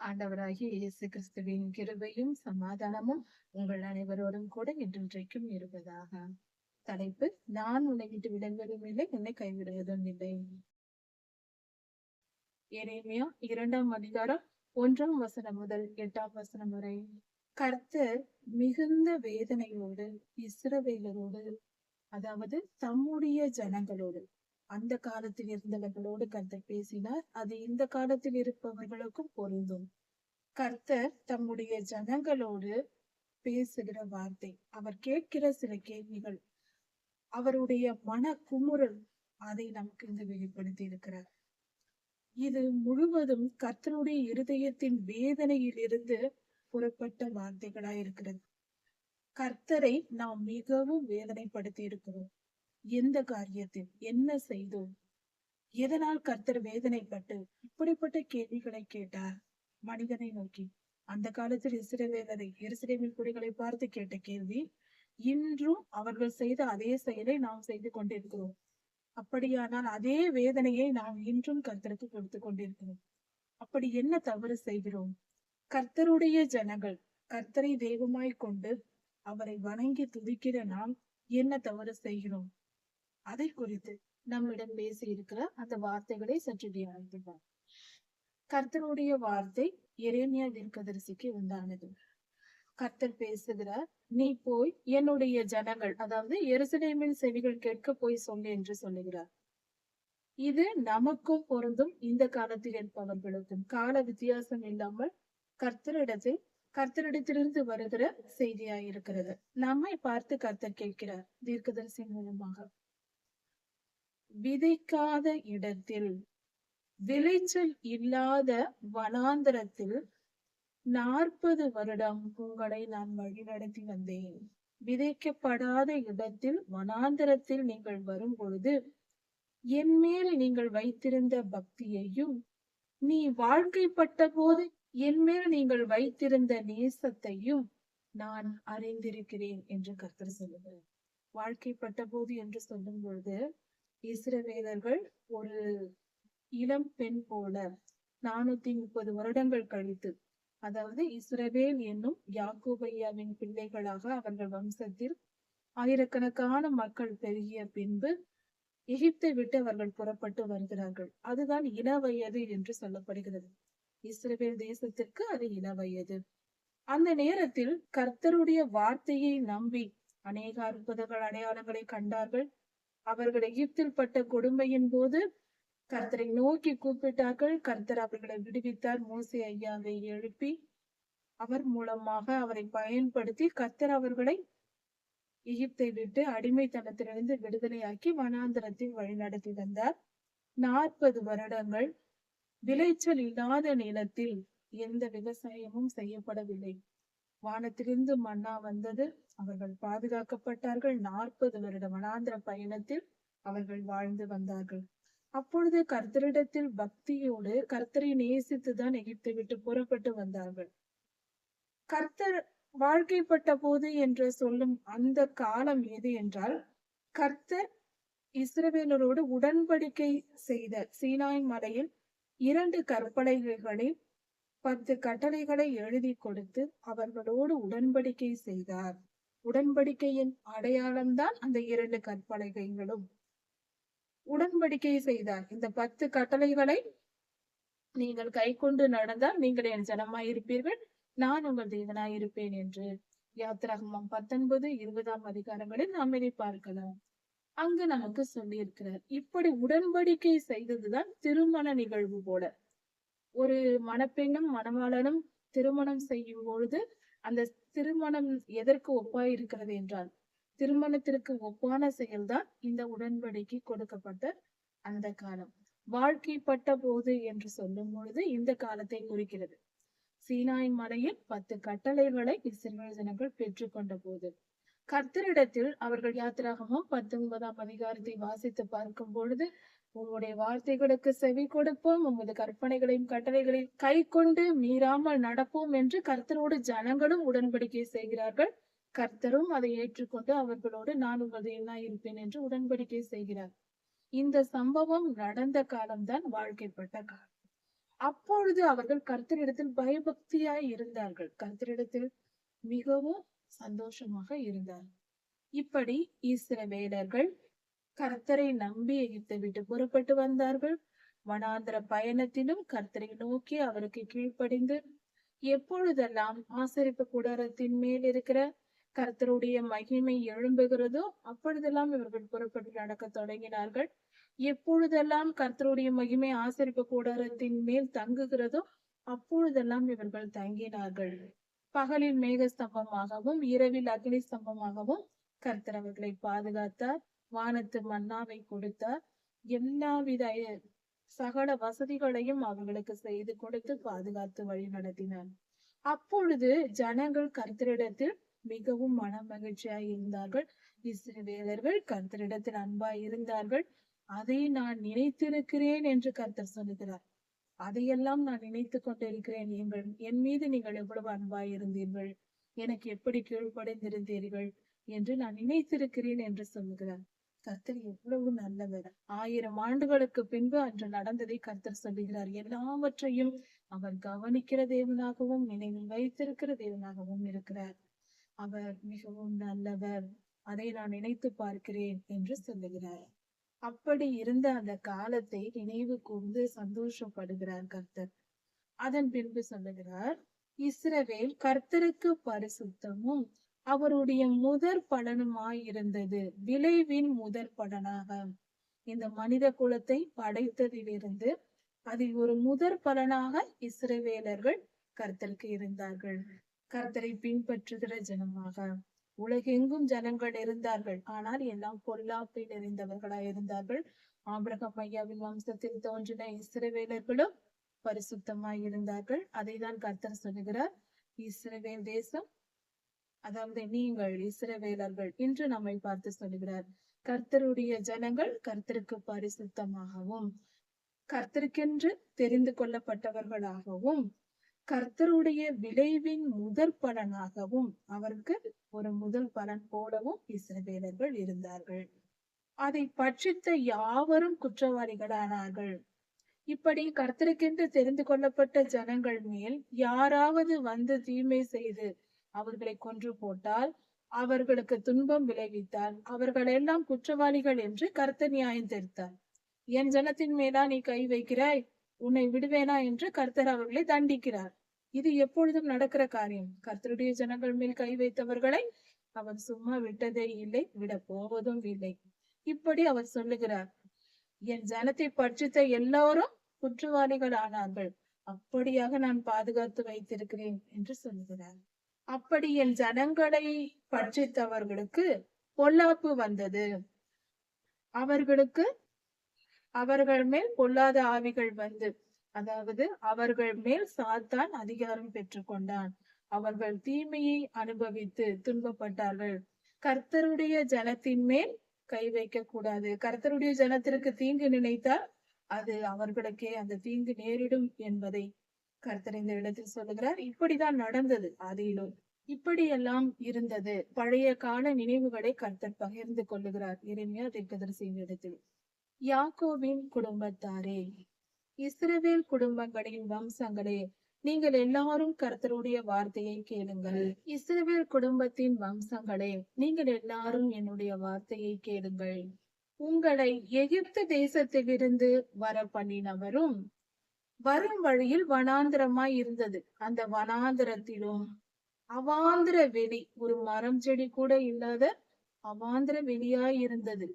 ஆண்டவராகிய இயேசு கிறிஸ்துவின் கிருபையும் சமாதானமும் உங்கள் அனைவரோடும் கூட இன்றைக்கும் இருப்பதாக. தலைப்பு: நான் உன்னை விட்டு விலகுவதும் இல்லை, என்னை கைவிடுவதும் இல்லை. எரேமியா 2ஆம் அதிகாரம் 1ஆம் வசனம் முதல் 8ஆம் வசனம் வரை. கர்த்தர் மிகுந்த வேதனையோடு இஸ்ரவேலரோடு, அதாவது தம்முடைய ஜனங்களோடு, அந்த காலத்தில் இருந்தவர்களோடு கர்த்தர் பேசினார். அது இந்த காலத்தில் இருப்பவர்களுக்கும் பொருந்தும். கர்த்தர் தம்முடைய ஜனங்களோடு பேசுகிற வார்த்தை, அவர் கேட்கிற சில கேள்விகள், அவருடைய மன குமுறல், அதை நமக்கு இங்கு வெளிப்படுத்தி இருக்கிறார். இது முழுவதும் கர்த்தருடைய இருதயத்தின் வேதனையில் இருந்து புறப்பட்ட வார்த்தைகளாய் இருக்கிறது. கர்த்தரை நாம் மிகவும் வேதனைப்படுத்தி இருக்கிறோம். எந்த காரியத்தில் என்ன செய்தோம்? எதனால் கர்த்தர் வேதனைப்பட்டு இப்படிப்பட்ட கேள்விகளை கேட்டார் மனிதனை நோக்கி? அந்த காலத்தில் இஸ்ரவேலரை, எருசலேமின் குடிகளை பார்த்து கேட்ட கேள்வி, இன்றும் அவர்கள் செய்த அதே செயலை நாம் செய்து கொண்டிருக்கிறோம். அப்படியானால் அதே வேதனையை நாம் இன்றும் கர்த்தருக்கு கொடுத்து கொண்டிருக்கிறோம். அப்படி என்ன தவறு செய்கிறோம்? கர்த்தருடைய ஜனங்கள், கர்த்தரை தெய்வமாய் கொண்டு அவரை வணங்கி துதிக்கிற நாம் என்ன தவறு செய்கிறோம்? அதை குறித்து நம்மிடம் பேசி இருக்கிற அந்த வார்த்தைகளை சற்று தியானித்துள்ளார். கர்த்தருடைய வார்த்தை எரேமியா தீர்க்கதரிசிக்கு உண்டானது. கர்த்தர் பேசுகிறார், நீ போய் என்னுடைய ஜனங்கள், அதாவது எருசலேமின் செவிகள் கேட்க போய் சொல்லு என்று சொல்லுகிறார். இது நமக்கும் பொருந்தும், இந்த காலத்தில் இருப்பவர்களுக்கும். கால வித்தியாசம் இல்லாமல் கர்த்தரிடத்திலிருந்து வருகிற செய்தியாயிருக்கிறது. நம்மை பார்த்து கர்த்தர் கேட்கிறார் தீர்க்கதரிசி மூலமாக. விதைக்காத இடத்தில், விளைச்சல் இல்லாத வனாந்தரத்தில் 40 வருடம் உங்களை நான் வழி நடத்தி வந்தேன். விதைக்கப்படாத இடத்தில், வனாந்தரத்தில் நீங்கள் வரும் பொழுது என் மேல் நீங்கள் வைத்திருந்த பக்தியையும், நீ வாழ்க்கைப்பட்ட போது என் மேல் நீங்கள் வைத்திருந்த நேசத்தையும் நான் அறிந்திருக்கிறேன் என்று கர்த்தர் சொல்லுகிறார். வாழ்க்கைப்பட்ட போது என்று சொல்லும் பொழுது, இஸ்ரவேலர்கள் ஒரு இளம் பெண் போல 430 வருடங்கள் கழித்து, அதாவது இஸ்ரவேல் என்னும் யாக்கோபையாவின் பிள்ளைகளாக அவர்கள் வம்சத்தில் ஆயிரக்கணக்கான மக்கள் பெருகிய பின்பு எகிப்தை விட்டு அவர்கள் புறப்பட்டு வருகிறார்கள். அதுதான் இள வயது என்று சொல்லப்படுகிறது. இஸ்ரவேல் தேசத்திற்கு அது இள வயது. அந்த நேரத்தில் கர்த்தருடைய வார்த்தையை நம்பி அநேக அற்புதங்கள், அடையாளங்களை கண்டார்கள். அவர்கள் எகிப்தில் பட்ட கொடுமையின் போது கர்த்தரை நோக்கி கூப்பிட்டார்கள். கர்த்தர் அவர்களை விடுவித்தார். மோசே ஐயாவை எழுப்பி அவர் மூலமாக அவரை பயன்படுத்தி கர்த்தர் அவர்களை எகிப்தை விட்டு அடிமைத்தனத்திலிருந்து விடுதலையாக்கி வனாந்தரத்தில் வழிநடத்தி வந்தார். 40 வருடங்கள் விளைச்சல் இல்லாத நிலத்தில் எந்த விவசாயமும் செய்யப்படவில்லை. வானத்திலிருந்து மன்னா வந்தது. அவர்கள் பாதுகாக்கப்பட்டார்கள். 40 வருட வனாந்திர பயணத்தில் அவர்கள் வாழ்ந்து வந்தார்கள். அப்பொழுது கர்த்தரிடத்தில் பக்தியோடு கர்த்தரை நேசித்துதான் எகிப்தை விட்டு புறப்பட்டு வந்தார்கள். கர்த்தர் வாழ்க்கைப்பட்ட போது என்று சொல்லும் அந்த காலம் எது என்றால், கர்த்தர் இஸ்ரவேலரோடு உடன்படிக்கை செய்த சீனாய் மலையில் 2 கற்பலகைகளில் 10 கட்டளைகளை எழுதி கொடுத்து அவர்களோடு உடன்படிக்கை செய்தார். உடன்படிக்கையின் அடையாளம்தான் அந்த 2 கற்பலகைகளும். உடன்படிக்கை செய்தார். இந்த 10 கட்டளைகளை நீங்கள் கை கொண்டு நடந்தால் நீங்கள் என் ஜனமாயிருப்பீர்கள், நான் உங்கள் தேவனாயிருப்பேன் என்று யாத்திராகமம் 19, 20ஆம் அதிகாரங்களில் நாம் இதை பார்க்கலாம். அங்கு நமக்கு சொல்லி இருக்கிறார். இப்படி உடன்படிக்கை செய்ததுதான் திருமண நிகழ்வு போல. ஒரு மணப்பெண்ணும் மணவாளனும் திருமணம் செய்யும் பொழுது அந்த திருமணம் எதற்கு ஒப்பாய் இருக்கிறது என்றால், திருமணத்திற்கு ஒப்பான செயல்தான் இந்த உடன்படிக்கை கொடுக்கப்பட்ட அந்த காலம். வாழ்க்கைப்பட்ட போது என்று சொல்லும் பொழுது இந்த காலத்தை குறிக்கிறது. சீனாய் மலையில் 10 கட்டளைகளை இஸ்ரவேல் ஜனங்கள் பெற்றுக்கொண்ட போது கர்த்தரிடத்தில் அவர்கள் யாத்திராகமம் 19ஆம் அதிகாரத்தை வாசித்து பார்க்கும் பொழுது, உங்களுடைய வார்த்தைகளுக்கு செவி கொடுப்போம், உமது கற்பனைகளையும் கட்டளைகளையும் கை கொண்டு மீறாமல் நடப்போம் என்று கர்த்தரோடு ஜனங்களும் உடன்படிக்கை செய்கிறார்கள். கர்த்தரும் அதை ஏற்றுக்கொண்டு அவர்களோடு நான் உங்கள் தேவனாயிருப்பேன் என்று உடன்படிக்கை செய்கிறார். இந்த சம்பவம் நடந்த காலம்தான் வாழ்க்கைப்பட்ட காலம். அப்பொழுது அவர்கள் கர்த்தரிடத்தில் பயபக்தியாய் இருந்தார்கள். கர்த்தரிடத்தில் மிகவும் சந்தோஷமாக இருந்தார். இப்படி இஸ்ரவேலர்கள் கர்த்தரை நம்பி எகிப்தை விட்டு புறப்பட்டு வந்தார்கள். வனாந்திர பயணத்திலும் கர்த்தரை நோக்கி அவருக்கு கீழ்ப்படிந்து எப்பொழுதெல்லாம் ஆசரிப்பு கூடாரத்தின் மேல் இருக்கிற கர்த்தருடைய மகிமை எழும்புகிறதோ அப்பொழுதெல்லாம் இவர்கள் புறப்பட்டு நடக்க தொடங்கினார்கள். எப்பொழுதெல்லாம் கர்த்தருடைய மகிமை ஆசரிப்பு கூடாரத்தின் மேல் தங்குகிறதோ அப்பொழுதெல்லாம் இவர்கள் தங்கினார்கள். பகலில் மேக ஸ்தம்பமாகவும் இரவில் அக்னி ஸ்தம்பமாகவும் கர்த்தர் அவர்களை பாதுகாத்தார். வானத்து மன்னாவை கொடுத்தார். எல்லாவித சகல வசதிகளையும் அவர்களுக்கு செய்து கொடுத்து பாதுகாத்து வழி நடத்தினார். அப்பொழுது ஜனங்கள் கர்த்தரிடத்தில் மிகவும் மன மகிழ்ச்சியாய் இருந்தார்கள். இஸ்ரவேலர்கள் கர்த்தரிடத்தில் அன்பாய் இருந்தார்கள். அதை நான் நினைத்திருக்கிறேன் என்று கர்த்தர் சொல்லுகிறார். அதையெல்லாம் நான் நினைத்துக் கொண்டிருக்கிறேன். என் மீது நீங்கள் எவ்வளவு அன்பாய் இருந்தீர்கள், எனக்கு எப்படி கீழ்ப்படைந்திருந்தீர்கள் என்று நான் நினைத்திருக்கிறேன் என்று சொல்லுகிறார். கர்த்தர் எவ்வளவு நல்லவர். 1000 ஆண்டுகளுக்கு பின்பு அன்று நடந்ததை கர்த்தர் சொல்லுகிறார். எல்லாவற்றையும் அவர் கவனிக்கிற தேவனாகவும் நினைவில் வைத்திருக்கிற தேவனாகவும் இருக்கிறார். அவர் மிகவும் நல்லவர். அதை நான் நினைத்து பார்க்கிறேன் என்று சொல்லுகிறார். அப்படி இருந்த அந்த காலத்தை நினைவு கூர்ந்து சந்தோஷப்படுகிறார் கர்த்தர். அதன் பின்பு சொல்லுகிறார், இஸ்ரவேல் கர்த்தருக்கு பரிசுத்தமும் அவருடைய முதற் பலனுமாய் இருந்தது. விளைவின் முதற் பலனாக இந்த மனித குலத்தை படைத்ததிலிருந்து அதில் ஒரு முதற் பலனாக இஸ்ரவேலர்கள் கர்த்தருக்கு இருந்தார்கள். கர்த்தரை பின்பற்றுகிற ஜனமாக உலகெங்கும் ஜனங்கள் இருந்தார்கள். ஆனால் எல்லாம் பொல்லாப்பில் நிறைந்தவர்களாய் இருந்தார்கள். ஆபிரகாம் ஐயாவின் வம்சத்தில் தோன்றின இஸ்ரவேலர்களும் பரிசுத்தமாய் இருந்தார்கள். அதை தான் கர்த்தர் சொல்லுகிறார். இஸ்ரவேல் தேசம், அதாவது நீங்கள் இஸ்ரவேலர்கள் என்று நம்மை பார்த்து சொல்லுகிறார். கர்த்தருடைய ஜனங்கள் கர்த்தருக்கு பரிசுத்தமாகவும் கர்த்தருக்கென்று தெரிந்து கொள்ளப்பட்டவர்களாகவும் கர்த்தருடைய விளைவின் முதற் பலனாகவும் அவருக்கு ஒரு முதல் பலன் போலவும் இஸ்ரவேலர்கள் இருந்தார்கள். அதை பட்சித்த யாவரும் குற்றவாளிகளானார்கள். இப்படி கர்த்தருக்கென்று தெரிந்து கொள்ளப்பட்ட ஜனங்கள் மேல் யாராவது வந்து தீமை செய்து அவர்களை கொன்று போட்டால், அவர்களுக்கு துன்பம் விளைவித்தால், அவர்கள் எல்லாம் குற்றவாளிகள் என்று கர்த்தர் நியாயம் தீர்த்தார். என் ஜனத்தின் மேலா நீ கை வைக்கிறாய், உன்னை விடுவேனா என்று கர்த்தர் அவர்களை தண்டிக்கிறார். இது எப்பொழுதும் நடக்கிற காரியம். கர்த்தருடைய ஜனங்கள் மேல் கை வைத்தவர்களை அவர் சும்மா விட்டதே இல்லை, விட போவதும் இல்லை. இப்படி அவர் சொல்லுகிறார், என் ஜனத்தை பட்சித்த எல்லாரும் குற்றவாளிகள் ஆனார்கள், அப்படியாக நான் பாதுகாத்து வைத்திருக்கிறேன் என்று சொல்லுகிறார். அப்படி என் ஜனங்களை பட்சித்தவர்களுக்கு பொல்லாப்பு வந்தது. அவர்கள் மேல் பொல்லாத ஆவிகள் வந்து, அதாவது அவர்கள் மேல் சாத்தான் அதிகாரம் பெற்றுக்கொண்டான். அவர்கள் தீமையை அனுபவித்து துன்பப்பட்டார்கள். கர்த்தருடைய ஜனத்தின் மேல் கை வைக்க கூடாது. கர்த்தருடைய ஜனத்திற்கு தீங்கு நினைத்தால் அது அவர்களுக்கே அந்த தீங்கு நேரிடும் என்பதை கர்த்தர் இந்த இடத்தில் சொல்லுகிறார். இப்படிதான் நடந்தது ஆதியிலும். இப்படியெல்லாம் இருந்தது. பழைய கால நினைவுகளை கர்த்தர் பகிர்ந்து கொள்ளுகிறார் எரேமியா தீர்க்கதரிசியின் இடத்தில். யாக்கோபின் குடும்பத்தாரே, இஸ்ரவேல் குடும்பங்களின் வம்சங்களே, நீங்கள் எல்லாரும் கர்த்தருடைய வார்த்தையை கேளுங்கள். இஸ்ரவேல் குடும்பத்தின் வம்சங்களே, நீங்கள் எல்லாரும் என்னுடைய வார்த்தையை கேளுங்கள். உங்களை எகிப்து தேசத்திலிருந்து வர பண்ணினவரும் வரும் வழியில் வனாந்திரமாய் இருந்தது. அந்த வனாந்திரத்திலும் அவாந்திர வெளி, ஒரு மரம் செடி கூட இல்லாத அவாந்திர வெளியாய் இருந்தது.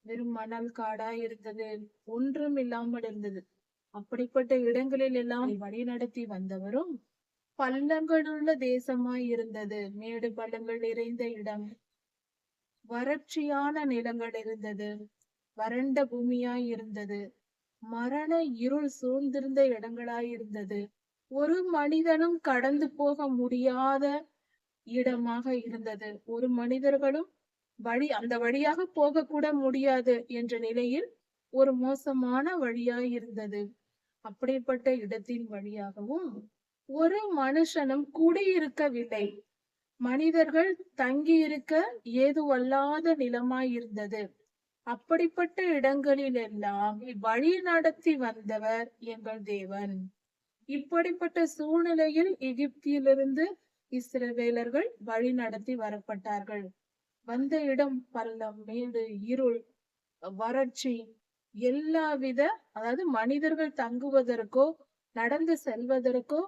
வெறும் மணல் காடாய் இருந்தது, ஒன்றும் இல்லாமல் இருந்தது. அப்படிப்பட்ட இடங்களில் எல்லாம் வழி நடத்தி வந்தவரும் பள்ளங்களுள்ள தேசமாய் இருந்தது. மேடு பள்ளங்கள் நிறைந்த இடம், வறட்சியான நிலங்கள் இருந்தது, வறண்ட பூமியாய் இருந்தது, மரண இருள் சூழ்ந்திருந்த இடங்களாய் இருந்தது, ஒரு மனிதனும் கடந்து போக முடியாத இடமாக இருந்தது. ஒரு மனிதர்களும் அந்த வழியாக போக கூட முடியாது என்ற நிலையில் ஒரு மோசமான வழியாய் இருந்தது. அப்படிப்பட்ட இடத்தின் வழியாகவும் ஒரு மனுஷனும் குடியிருக்கவில்லை. மனிதர்கள் தங்கி இருக்க ஏதுவல்லாத நிலமாய் இருந்தது. அப்படிப்பட்ட இடங்களில் எல்லாம் வழி நடத்தி வந்தவர் எங்கள் தேவன். இப்படிப்பட்ட சூழ்நிலையில் எகிப்திலிருந்து இஸ்ரவேலர்கள் வழி நடத்தி வரப்பட்டார்கள். வந்த இடம் பள்ளம், மேடு, இருள், வறட்சி, எல்லாவித, அதாவது மனிதர்கள் தங்குவதற்கோ நடந்து செல்வதற்கோ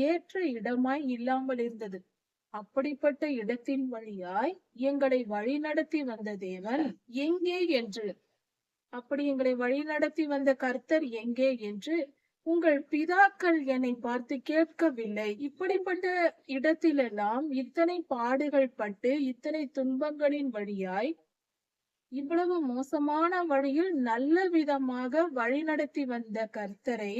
ஏற்ற இடமாய் இல்லாமல் இருந்தது. அப்படிப்பட்ட இடத்தின் வழியாய் எங்களை வழிநடத்தி வந்த தேவன் எங்கே என்று, அப்படி எங்களை வழிநடத்தி வந்த கர்த்தர் எங்கே என்று உங்கள் பிதாக்கள் என்னை பார்த்து கேட்கவில்லை. இப்படிப்பட்ட இடத்திலெல்லாம் இத்தனை பாடுகள் பட்டு இத்தனை துன்பங்களின் வழியாய் இவ்வளவு மோசமான வழியில் நல்ல விதமாக வழிநடத்தி வந்த கர்த்தரை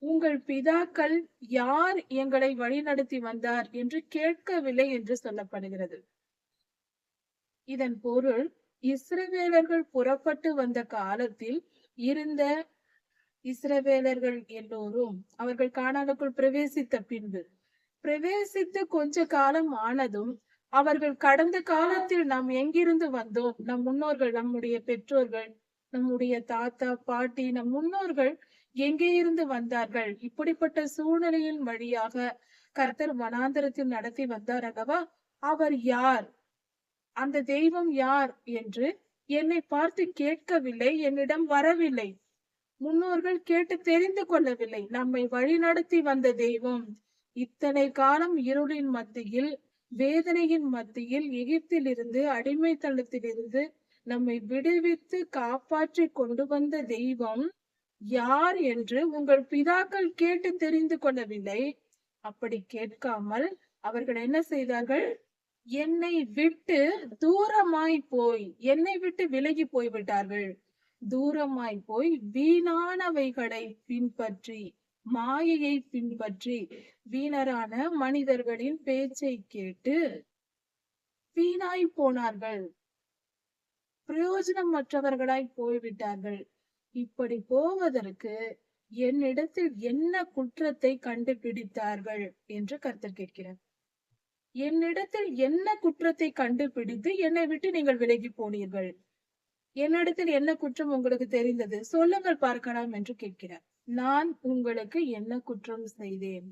உங்கள் பிதாக்கள் யார் எங்களை வழிநடத்தி வந்தார் என்று கேட்கவில்லை என்று சொல்லப்படுகிறது. இதன் பொருள், இஸ்ரவேலர்கள் புறப்பட்டு வந்த காலத்தில் இருந்த இஸ்ரவேலர்கள் எல்லோரும் அவர்கள் கானானுக்குள் பிரவேசித்த பின்பு, பிரவேசித்து கொஞ்ச காலம் ஆனதும் அவர்கள் கடந்த காலத்தில் நாம் எங்கிருந்து வந்தோம், நம் முன்னோர்கள், நம்முடைய பெற்றோர்கள், நம்முடைய தாத்தா பாட்டி, நம் முன்னோர்கள் எங்கே இருந்து வந்தார்கள், இப்படிப்பட்ட சூழ்நிலையின் வழியாக கர்த்தர் வனாந்தரத்தில் நடத்தி வந்தார் அல்லவா, அவர் யார், அந்த தெய்வம் யார் என்று என்னை பார்த்து கேட்கவில்லை, என்னிடம் வரவில்லை. முன்னோர்கள் கேட்டு தெரிந்து கொள்ளவில்லை. நம்மை வழிநடத்தி வந்த தெய்வம் இத்தனை காலம் இருளின் மத்தியில், வேதனையின் மத்தியில், எகிப்தில் இருந்து, அடிமைத்தனத்திலிருந்து நம்மை விடுவித்து காப்பாற்றி கொண்டு வந்த தெய்வம் யார் என்று உங்கள் பிதாக்கள் கேட்டு தெரிந்து கொள்ளவில்லை. அப்படி கேட்காமல் அவர்கள் என்ன செய்தார்கள்? என்னை விட்டு தூரமாய் போய், என்னை விட்டு விலகி போய்விட்டார்கள். தூரமாய் போய் வீணானவைகளை பின்பற்றி, மாயையை பின்பற்றி, வீணரான மனிதர்களின் பேச்சை கேட்டு வீணாய் போனார்கள், பிரயோஜனமற்றவர்களாய் போய்விட்டார்கள். இப்படி போவதற்கு என்னிடத்தில் என்ன குற்றத்தை கண்டுபிடித்தார்கள் என்று கர்த்தர் கேட்கிறார். என்னிடத்தில் என்ன குற்றத்தை கண்டுபிடித்து என்னை விட்டு நீங்கள் விலகி போனீர்கள்? என்னிடத்தில் என்ன குற்றம் உங்களுக்கு தெரிந்தது, சொல்லுங்கள் பார்க்கலாம் என்று கேட்கிறார். நான் உங்களுக்கு என்ன குற்றம் செய்தேன்?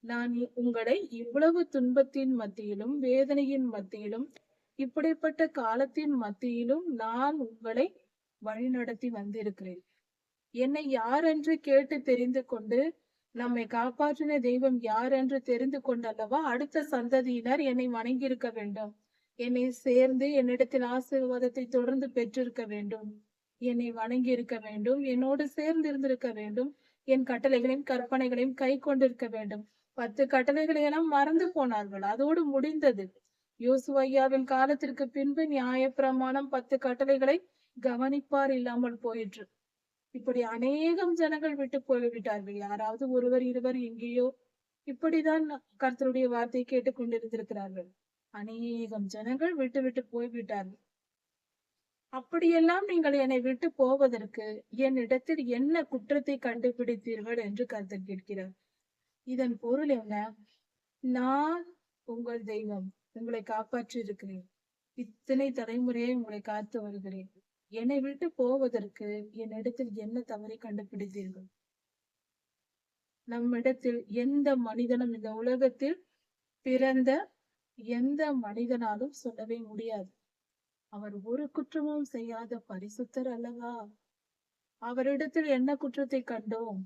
நான் உங்களை இவ்வளவு துன்பத்தின் மத்தியிலும், வேதனையின் மத்தியிலும், இப்படிப்பட்ட காலத்தின் மத்தியிலும் நான் உங்களை வழிநடத்தி வந்திருக்கிறேன். என்னை யார் என்று கேட்டு தெரிந்து கொண்டு, நம்மை காப்பாற்றின தெய்வம் யார் என்று தெரிந்து கொண்டல்லவா அடுத்த சந்ததியினர் என்னை வணங்கி இருக்க வேண்டும், என்னை சேர்ந்து என்னிடத்தில் ஆசீர்வாதத்தை தொடர்ந்து பெற்றிருக்க வேண்டும், என்னை வணங்கி இருக்க வேண்டும், என்னோடு சேர்ந்து இருந்திருக்க வேண்டும், என் கட்டளைகளையும் கற்பனைகளையும் கை கொண்டிருக்க வேண்டும். 10 கட்டளைகளை எல்லாம் மறந்து போனார்கள், அதோடு முடிந்தது. யோசுவையாவின் காலத்திற்கு பின்பு நியாயப்பிரமாணம் 10 கட்டளைகளை கவனிப்பார் இல்லாமல் போயிற்று. இப்படி அநேகம் ஜனங்கள் விட்டு போய்விட்டார்கள். யாராவது ஒருவர் இருவர் எங்கேயோ இப்படிதான் கர்த்தருடைய வார்த்தையை கேட்டுக் கொண்டிருந்திருக்கிறார்கள். அநேகம் ஜனங்கள் விட்டு விட்டு போய்விட்டார்கள். அப்படியெல்லாம் நீங்கள் என்னை விட்டு போவதற்கு என்னிடத்தில் என்ன குற்றத்தை கண்டுபிடித்தீர்கள் என்று கர்த்தர் கேட்கிறார். இதன் பொருள் என்ன? நான் உங்கள் தெய்வம், உங்களை காப்பாற்றி இருக்கிறேன், இத்தனை தலைமுறையை உங்களை காத்து வருகிறேன். என்னை விட்டு போவதற்கு என்னிடத்தில் என்ன தவறை கண்டுபிடித்தீர்கள்? நம்மிடத்தில் எந்த மனிதனும், இந்த உலகத்தில் பிறந்த எந்த மனிதனாலும் சொல்லவே முடியாது, அவர் ஒரு குற்றமும் செய்யாத பரிசுத்தர் அல்லவா, அவரிடத்தில் என்ன குற்றத்தை கண்டோம்?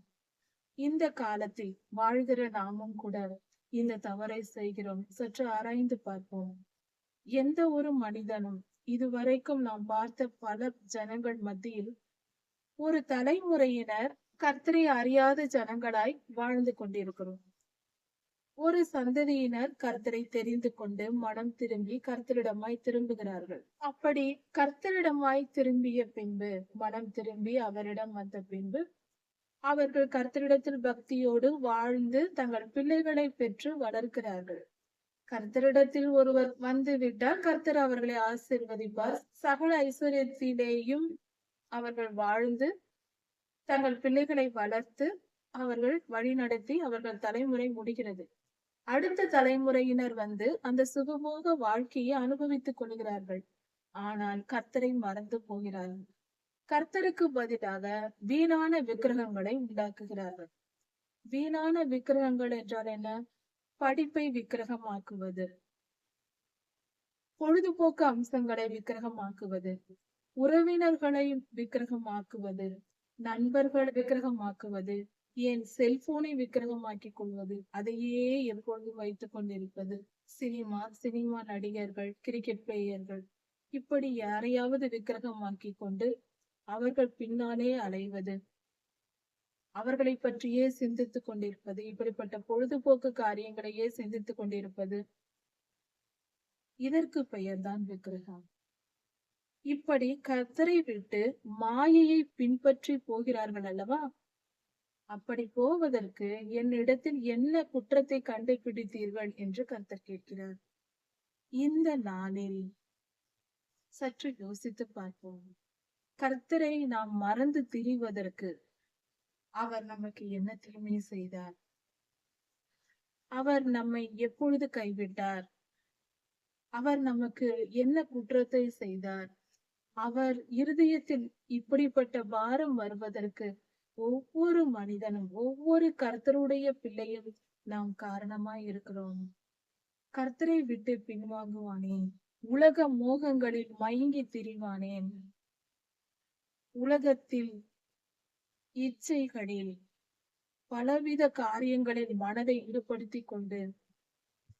இந்த காலத்தில் வாழ்கிற நாமும் கூட இந்த தவறை செய்கிறோம். சற்று ஆராய்ந்து பார்ப்போம். எந்த ஒரு மனிதனும், இதுவரைக்கும் நாம் பார்த்த பல ஜனங்கள் மத்தியில் ஒரு தலைமுறையினர் கர்த்தரை அறியாத ஜனங்களாய் வாழ்ந்து கொண்டிருக்கிறோம். ஒரு சந்ததியினர் கர்த்தரை தெரிந்து கொண்டு மனம் திரும்பி கர்த்தரிடமாய் திரும்புகிறார்கள். அப்படி கர்த்தரிடமாய் திரும்பிய பின்பு, மனம் திரும்பி அவரிடம் வந்த பின்பு, அவர்கள் கர்த்தரிடத்தில் பக்தியோடு வாழ்ந்து தங்கள் பிள்ளைகளை பெற்று வளர்க்கிறார்கள். கர்த்தரிடத்தில் ஒருவர் வந்து விட்டால் கர்த்தர் அவர்களை ஆசீர்வதிப்பார். சகல ஐஸ்வர்யத்திலேயும் அவர்கள் வாழ்ந்து தங்கள் பிள்ளைகளை வளர்த்து அவர்கள் வழி நடத்தி அவர்கள் தலைமுறை முடிகிறது. அடுத்த தலைமுறையினர் வந்து அந்த சுகபோக வாழ்க்கையை அனுபவித்துக் கொள்கிறார்கள். ஆனால் கர்த்தரை மறந்து போகிறார்கள். கர்த்தருக்கு பதிலாக வீணான விக்கிரகங்களை உண்டாக்குகிறார்கள். வீணான விக்கிரகங்கள் என்றால் என்ன? படிப்பை விக்கிரகமாக்குவது, பொழுதுபோக்கு அம்சங்களை விக்கிரகமாக்குவது, உறவினர்களை விக்கிரகமாக்குவது, நண்பர்கள் விக்கிரகமாக்குவது, ஏன் செல்போனை விக்கிரகமாக்கிக் கொள்வது, அதையே எப்பொழுதும் வைத்துக் கொண்டிருப்பது, சினிமா நடிகர்கள், கிரிக்கெட் பிளேயர்கள், இப்படி யாரையாவது விக்கிரகமாக்கிக் கொண்டு அவர்கள் பின்னாலே அலைவது, அவர்களை பற்றியே சிந்தித்துக் கொண்டிருப்பது, இப்படிப்பட்ட பொழுதுபோக்கு காரியங்களையே சிந்தித்துக் கொண்டிருப்பது, இதற்கு பெயர்தான் விக்கிரகம். இப்படி கர்த்தரை விட்டு மாயையை பின்பற்றி போகிறார்கள் அல்லவா? அப்படி போவதற்கு என்னிடத்தில் என்ன குற்றத்தை கண்டுபிடித்தீர்கள் என்று கர்த்தர் கேட்கிறார். இந்த நாளில் சற்று யோசித்து பார்ப்போம். கர்த்தரை நாம் மறந்து திரிவதற்கு அவர் நமக்கு என்ன தீமை செய்தார்? அவர் நம்மை எப்பொழுது கைவிட்டார்? அவர் நமக்கு என்ன குற்றத்தை செய்தார்? அவர் இருதயத்தில் இப்படிப்பட்ட பாரம் வருவதற்கு ஒவ்வொரு மனிதனும், ஒவ்வொரு கர்த்தருடைய பிள்ளையும் நாம் காரணமாய் இருக்கிறோம். கர்த்தரை விட்டு பின்வாங்குவானேன்? உலக மோகங்களில் மயங்கி திரிவானேன்? உலகத்தில் இச்சைகளில் பலவித காரியங்களில் மனதை ஈடுபடுத்திக் கொண்டு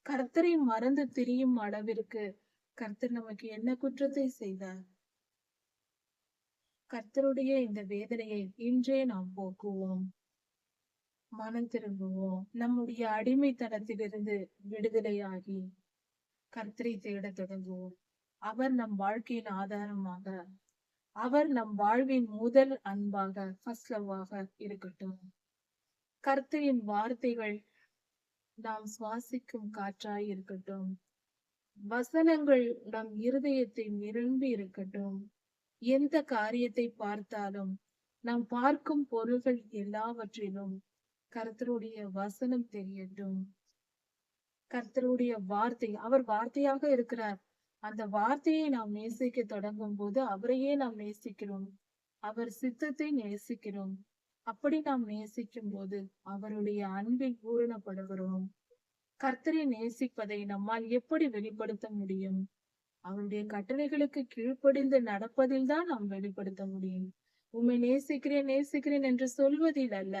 கர்த்தரை மறந்து திரியும் அளவிற்கு கர்த்தர் நமக்கு என்ன குற்றத்தை செய்தார்? கர்த்தருடைய இந்த வேதனையை இன்றே நாம் போக்குவோம், மனம் திரும்புவோம், நம்முடைய அடிமைத்தனத்திலிருந்து விடுதலையாகி கர்த்தரை தேட தொடங்குவோம். அவர் நம் வாழ்க்கையின் ஆதாரமாக, அவர் நம் வாழ்வின் முதல் அன்பாக, ஃபர்ஸ்ட் லவ்வாக இருக்கட்டும். கர்த்தரின் வார்த்தைகள் நாம் சுவாசிக்கும் காற்றாய் இருக்கட்டும். வசனங்கள் நம் இருதயத்தை நிரம்பி இருக்கட்டும். எந்த காரியத்தை பார்த்தாலும், நாம் பார்க்கும் பொருள்கள் எல்லாவற்றிலும் கர்த்தருடைய வசனம் தெரியட்டும். கர்த்தருடைய வார்த்தை, அவர் வார்த்தையாக இருக்கிறார். அந்த வார்த்தையை நாம் நேசிக்க தொடங்கும் போது அவரையே நாம் நேசிக்கிறோம், அவர் சித்தத்தை நேசிக்கிறோம். அப்படி நாம் நேசிக்கும் போது அவருடைய அன்பில் பூரணப்படுகிறோம். கர்த்தரை நேசிப்பதை நம்மால் எப்படி வெளிப்படுத்த முடியும்? அவருடைய கட்டளைகளுக்கு கீழ்ப்படிந்து நடப்பதில் தான் நாம் வெளிப்படுத்த முடியும். உம்மை நேசிக்கிறேன் நேசிக்கிறேன் என்று சொல்வதில் அல்ல,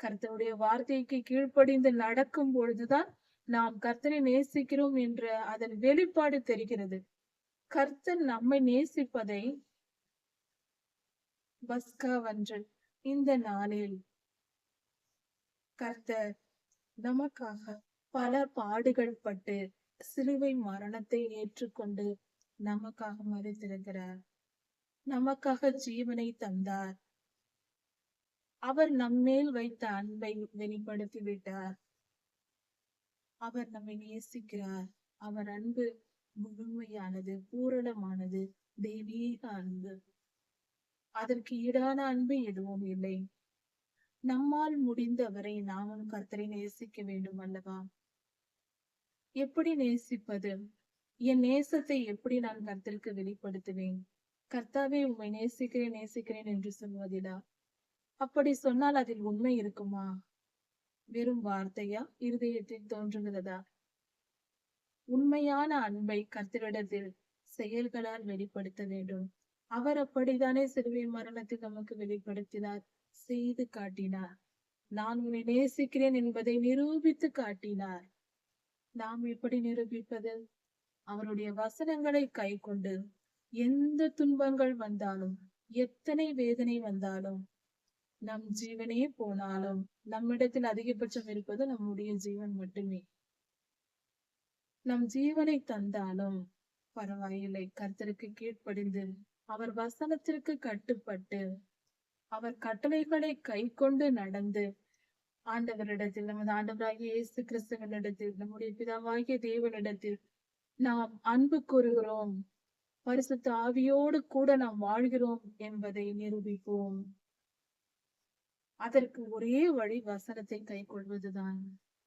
கர்த்தருடைய வார்த்தைக்கு கீழ்ப்படிந்து நடக்கும் பொழுதுதான் நாம் கர்த்தரை நேசிக்கிறோம் என்ற அதன் வெளிப்பாடு தெரிகிறது. கர்த்தர் நம்மை நேசிப்பதை பஸ்காவன்று இந்த நாளில் கர்த்தர் நமக்காக பல பாடுகள் பட்டு சிலுவை மரணத்தை ஏற்றுக்கொண்டு நமக்காக மரித்திருக்கிறார், நமக்காக ஜீவனை தந்தார். அவர் நம்மேல் வைத்த அன்பை வெளிப்படுத்தி விட்டார். அவர் நம்மை நேசிக்கிறார். அவர் அன்பு முழுமையானது, பூரணமானது, தெய்வீக அன்பு. அதற்கு ஈடான அன்பு எதுவும் இல்லை. நம்மால் முடிந்தவரை நாமும் கர்த்தரை நேசிக்க வேண்டும் அல்லவா? எப்படி நேசிப்பது? என் நேசத்தை எப்படி நான் கர்த்தருக்கு வெளிப்படுத்துவேன்? கர்த்தாவே உம்மை நேசிக்கிறேன் நேசிக்கிறேன் என்று சொல்வதிலா? அப்படி சொன்னால் அதில் உண்மை இருக்குமா? வெறும் வார்த்தையா, இருதயத்தில் தோன்றுகிறதா? உண்மையான அன்பை கர்த்தரிடத்தில் செயல்களால் வெளிப்படுத்த வேண்டும். அவர் அப்படித்தானே சிலுவை மரணத்தில் நமக்கு வெளிப்படுத்தினார், செய்து காட்டினார். நான் உன்னை நேசிக்கிறேன் என்பதை நிரூபித்து காட்டினார். நாம் எப்படி நிரூபிப்பது? அவருடைய வசனங்களை கை கொண்டு எந்த துன்பங்கள் வந்தாலும், எத்தனை வேதனை வந்தாலும், நம் ஜீவனே போனாலும், நம்மிடத்தில் அதிகபட்சம் இருப்பது நம்முடைய ஜீவன் மட்டுமே. நம் ஜீவனை தந்தாலும் பரவாயில்லை, கர்த்தருக்கு கீழ்ப்படிந்து அவர் வசனத்திற்கு கட்டுப்பட்டு அவர் கட்டளைகளை கை கொண்டு நடந்து ஆண்டவரிடத்தில், நமது ஆண்டவராகிய இயேசு கிறிஸ்துவனிடத்தில், நம்முடைய பிதாவாகிய தேவனிடத்தில் நாம் அன்பு கூறுகிறோம், பரிசுத்த ஆவியோடு கூட நாம் வாழ்கிறோம் என்பதை நிரூபிப்போம். அதற்கு ஒரே வழி வசனத்தை கை கொள்வதுதான்.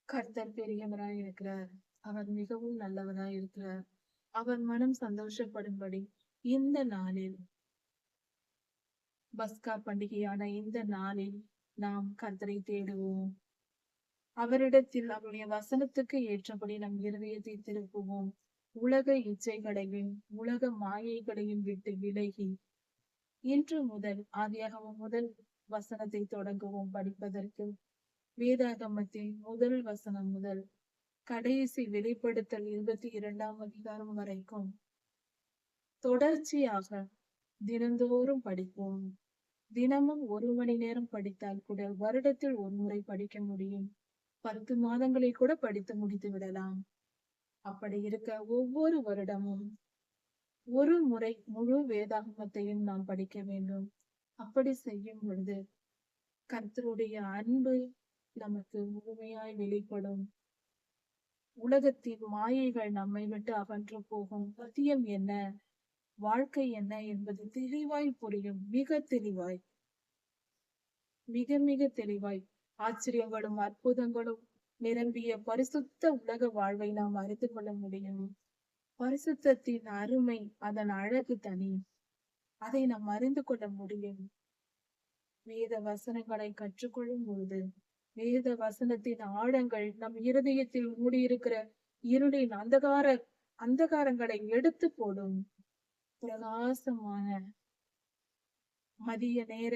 கர்த்தர் பெரியவராய் இருக்கிறார், அவர் மிகவும் நல்லவராய் இருக்கிறார். அவர் மனம் சந்தோஷப்படும்படி இந்த நாளில், பஸ்கா பண்டிகையான இந்த நாளில் நாம் கர்த்தரை தேடுவோம். அவரிடத்தில் அவருடைய வசனத்துக்கு ஏற்றபடி நம் இருதயத்தை திருப்புவோம். உலக இச்சைகளையும் உலக மாயைகளையும் விட்டு விலகி இன்று முதல் ஆதியாகமம் முதல் வசனத்தை தொடங்குவோம் படிப்பதற்கு. வேதாகமத்தின் முதல் வசனம் முதல் கடைசி வெளிப்படுத்தல் 22ஆம் அதிகாரம் வரைக்கும் தொடர்ச்சியாக தினந்தோறும் படிப்போம். தினமும் 1 மணி நேரம் படித்தால் கூட வருடத்தில் ஒரு முறை படிக்க முடியும். 10 மாதங்களை கூட படித்து முடித்து விடலாம். அப்படி இருக்க ஒவ்வொரு வருடமும் ஒரு முறை முழு வேதாகமத்தையும் நாம் படிக்க வேண்டும். அப்படி செய்யும் பொழுது கர்த்தருடைய அன்பு நமக்கு முழுமையாய் வெளிப்படும். உலகத்தின் மாயைகள் நம்மை விட்டு அகன்று போகும். சத்தியம் என்ன, வாழ்க்கை என்ன என்பது தெளிவாய் புரியும். மிக தெளிவாய், மிக மிக தெளிவாய். ஆச்சரியங்களும் அற்புதங்களும் நிரம்பிய பரிசுத்த உலக வாழ்வை நாம் அறிந்து கொள்ள முடியும். பரிசுத்தத்தின் அருமை, அதன் அழகு தனி. அதை நாம் அறிந்து கொள்ள முடியும். வேத வசனங்களை கற்றுக்கொள்ளும் பொழுது வேத வசனத்தின் ஆழங்கள் நம் இருதயத்தில் மூடியிருக்கிற இருளின் அந்தகாரங்களை எடுத்து போடும். பிரகாசமான மதிய நேர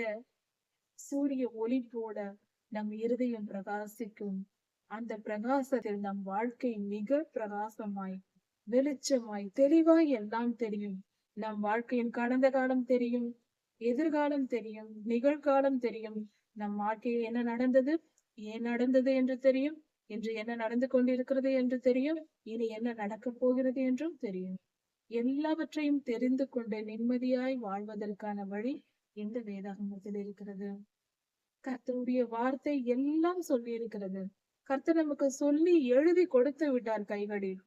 சூரிய ஒளி போல நம் இருதயம் பிரகாசிக்கும். அந்த பிரகாசத்தில் நம் வாழ்க்கை மிக பிரகாசமாய், வெளிச்சமாய், தெளிவாய் எல்லாம் தெரியும். நம் வாழ்க்கையின் கடந்த காலம் தெரியும், எதிர்காலம் தெரியும், நிகழ்காலம் தெரியும். நம் வாழ்க்கையில் என்ன நடந்தது, ஏன் நடந்தது என்று தெரியும். இன்று என்ன நடந்து கொண்டிருக்கிறது என்று தெரியும். இனி என்ன நடக்கப் போகிறது என்றும் தெரியும். எல்லாவற்றையும் தெரிந்து கொண்டு நிம்மதியாய் வாழ்வதற்கான வழி இந்த வேதாகமத்தில் இருக்கிறது. கர்த்தருடைய வார்த்தை எல்லாம் சொல்லி இருக்கிறது. கர்த்தர் நமக்கு சொல்லி எழுதி கொடுத்து விட்டார் கைகளில்.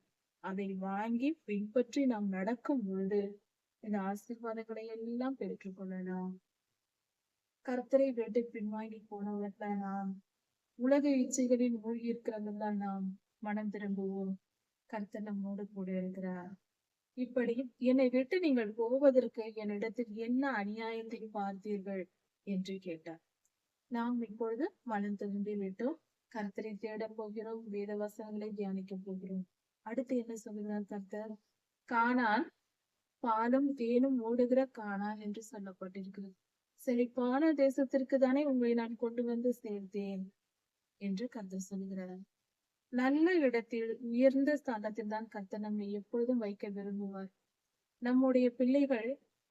அதை வாங்கி பின்பற்றி நாம் நடக்கும் பொழுது இந்த ஆசீர்வாதங்களை எல்லாம் பெற்றுக் கொள்ளலாம். கர்த்தரை விட்டு பின்வாங்கி போனவர்கள் நாம், உலக இச்சைகளில் மூழ்கி இருக்கிறவர்கள் நாம் மனம் திரும்புவோம். கர்த்தர் நம்மோடு கூட இருக்கிறார். இப்படி என்னை விட்டு நீங்கள் போவதற்கு என்னிடத்தில் என்ன அநியாயத்தை பார்த்தீர்கள் என்று கேட்டார். நாம் இப்பொழுது மனம் திரும்பி விட்டோம். கர்த்தரை தேட போகிறோம். வேத வசனங்களை தியானிக்க போகிறோம். அடுத்து என்ன சொல்கிறார் கர்த்தர்? கானான், பாலும் தேனும் ஓடுகிற கானான் என்று சொல்லப்பட்டிருக்கிறது. செழிப்பான தேசத்திற்கு தானே உங்களை நான் கொண்டு வந்து சேர்த்தேன் என்று கர்த்தர் சொல்கிறார். நல்ல இடத்தில், உயர்ந்த ஸ்தானத்தில் தான் கர்த்தர் நம்மை எப்பொழுதும் வைக்க விரும்புவார். நம்முடைய பிள்ளைகள்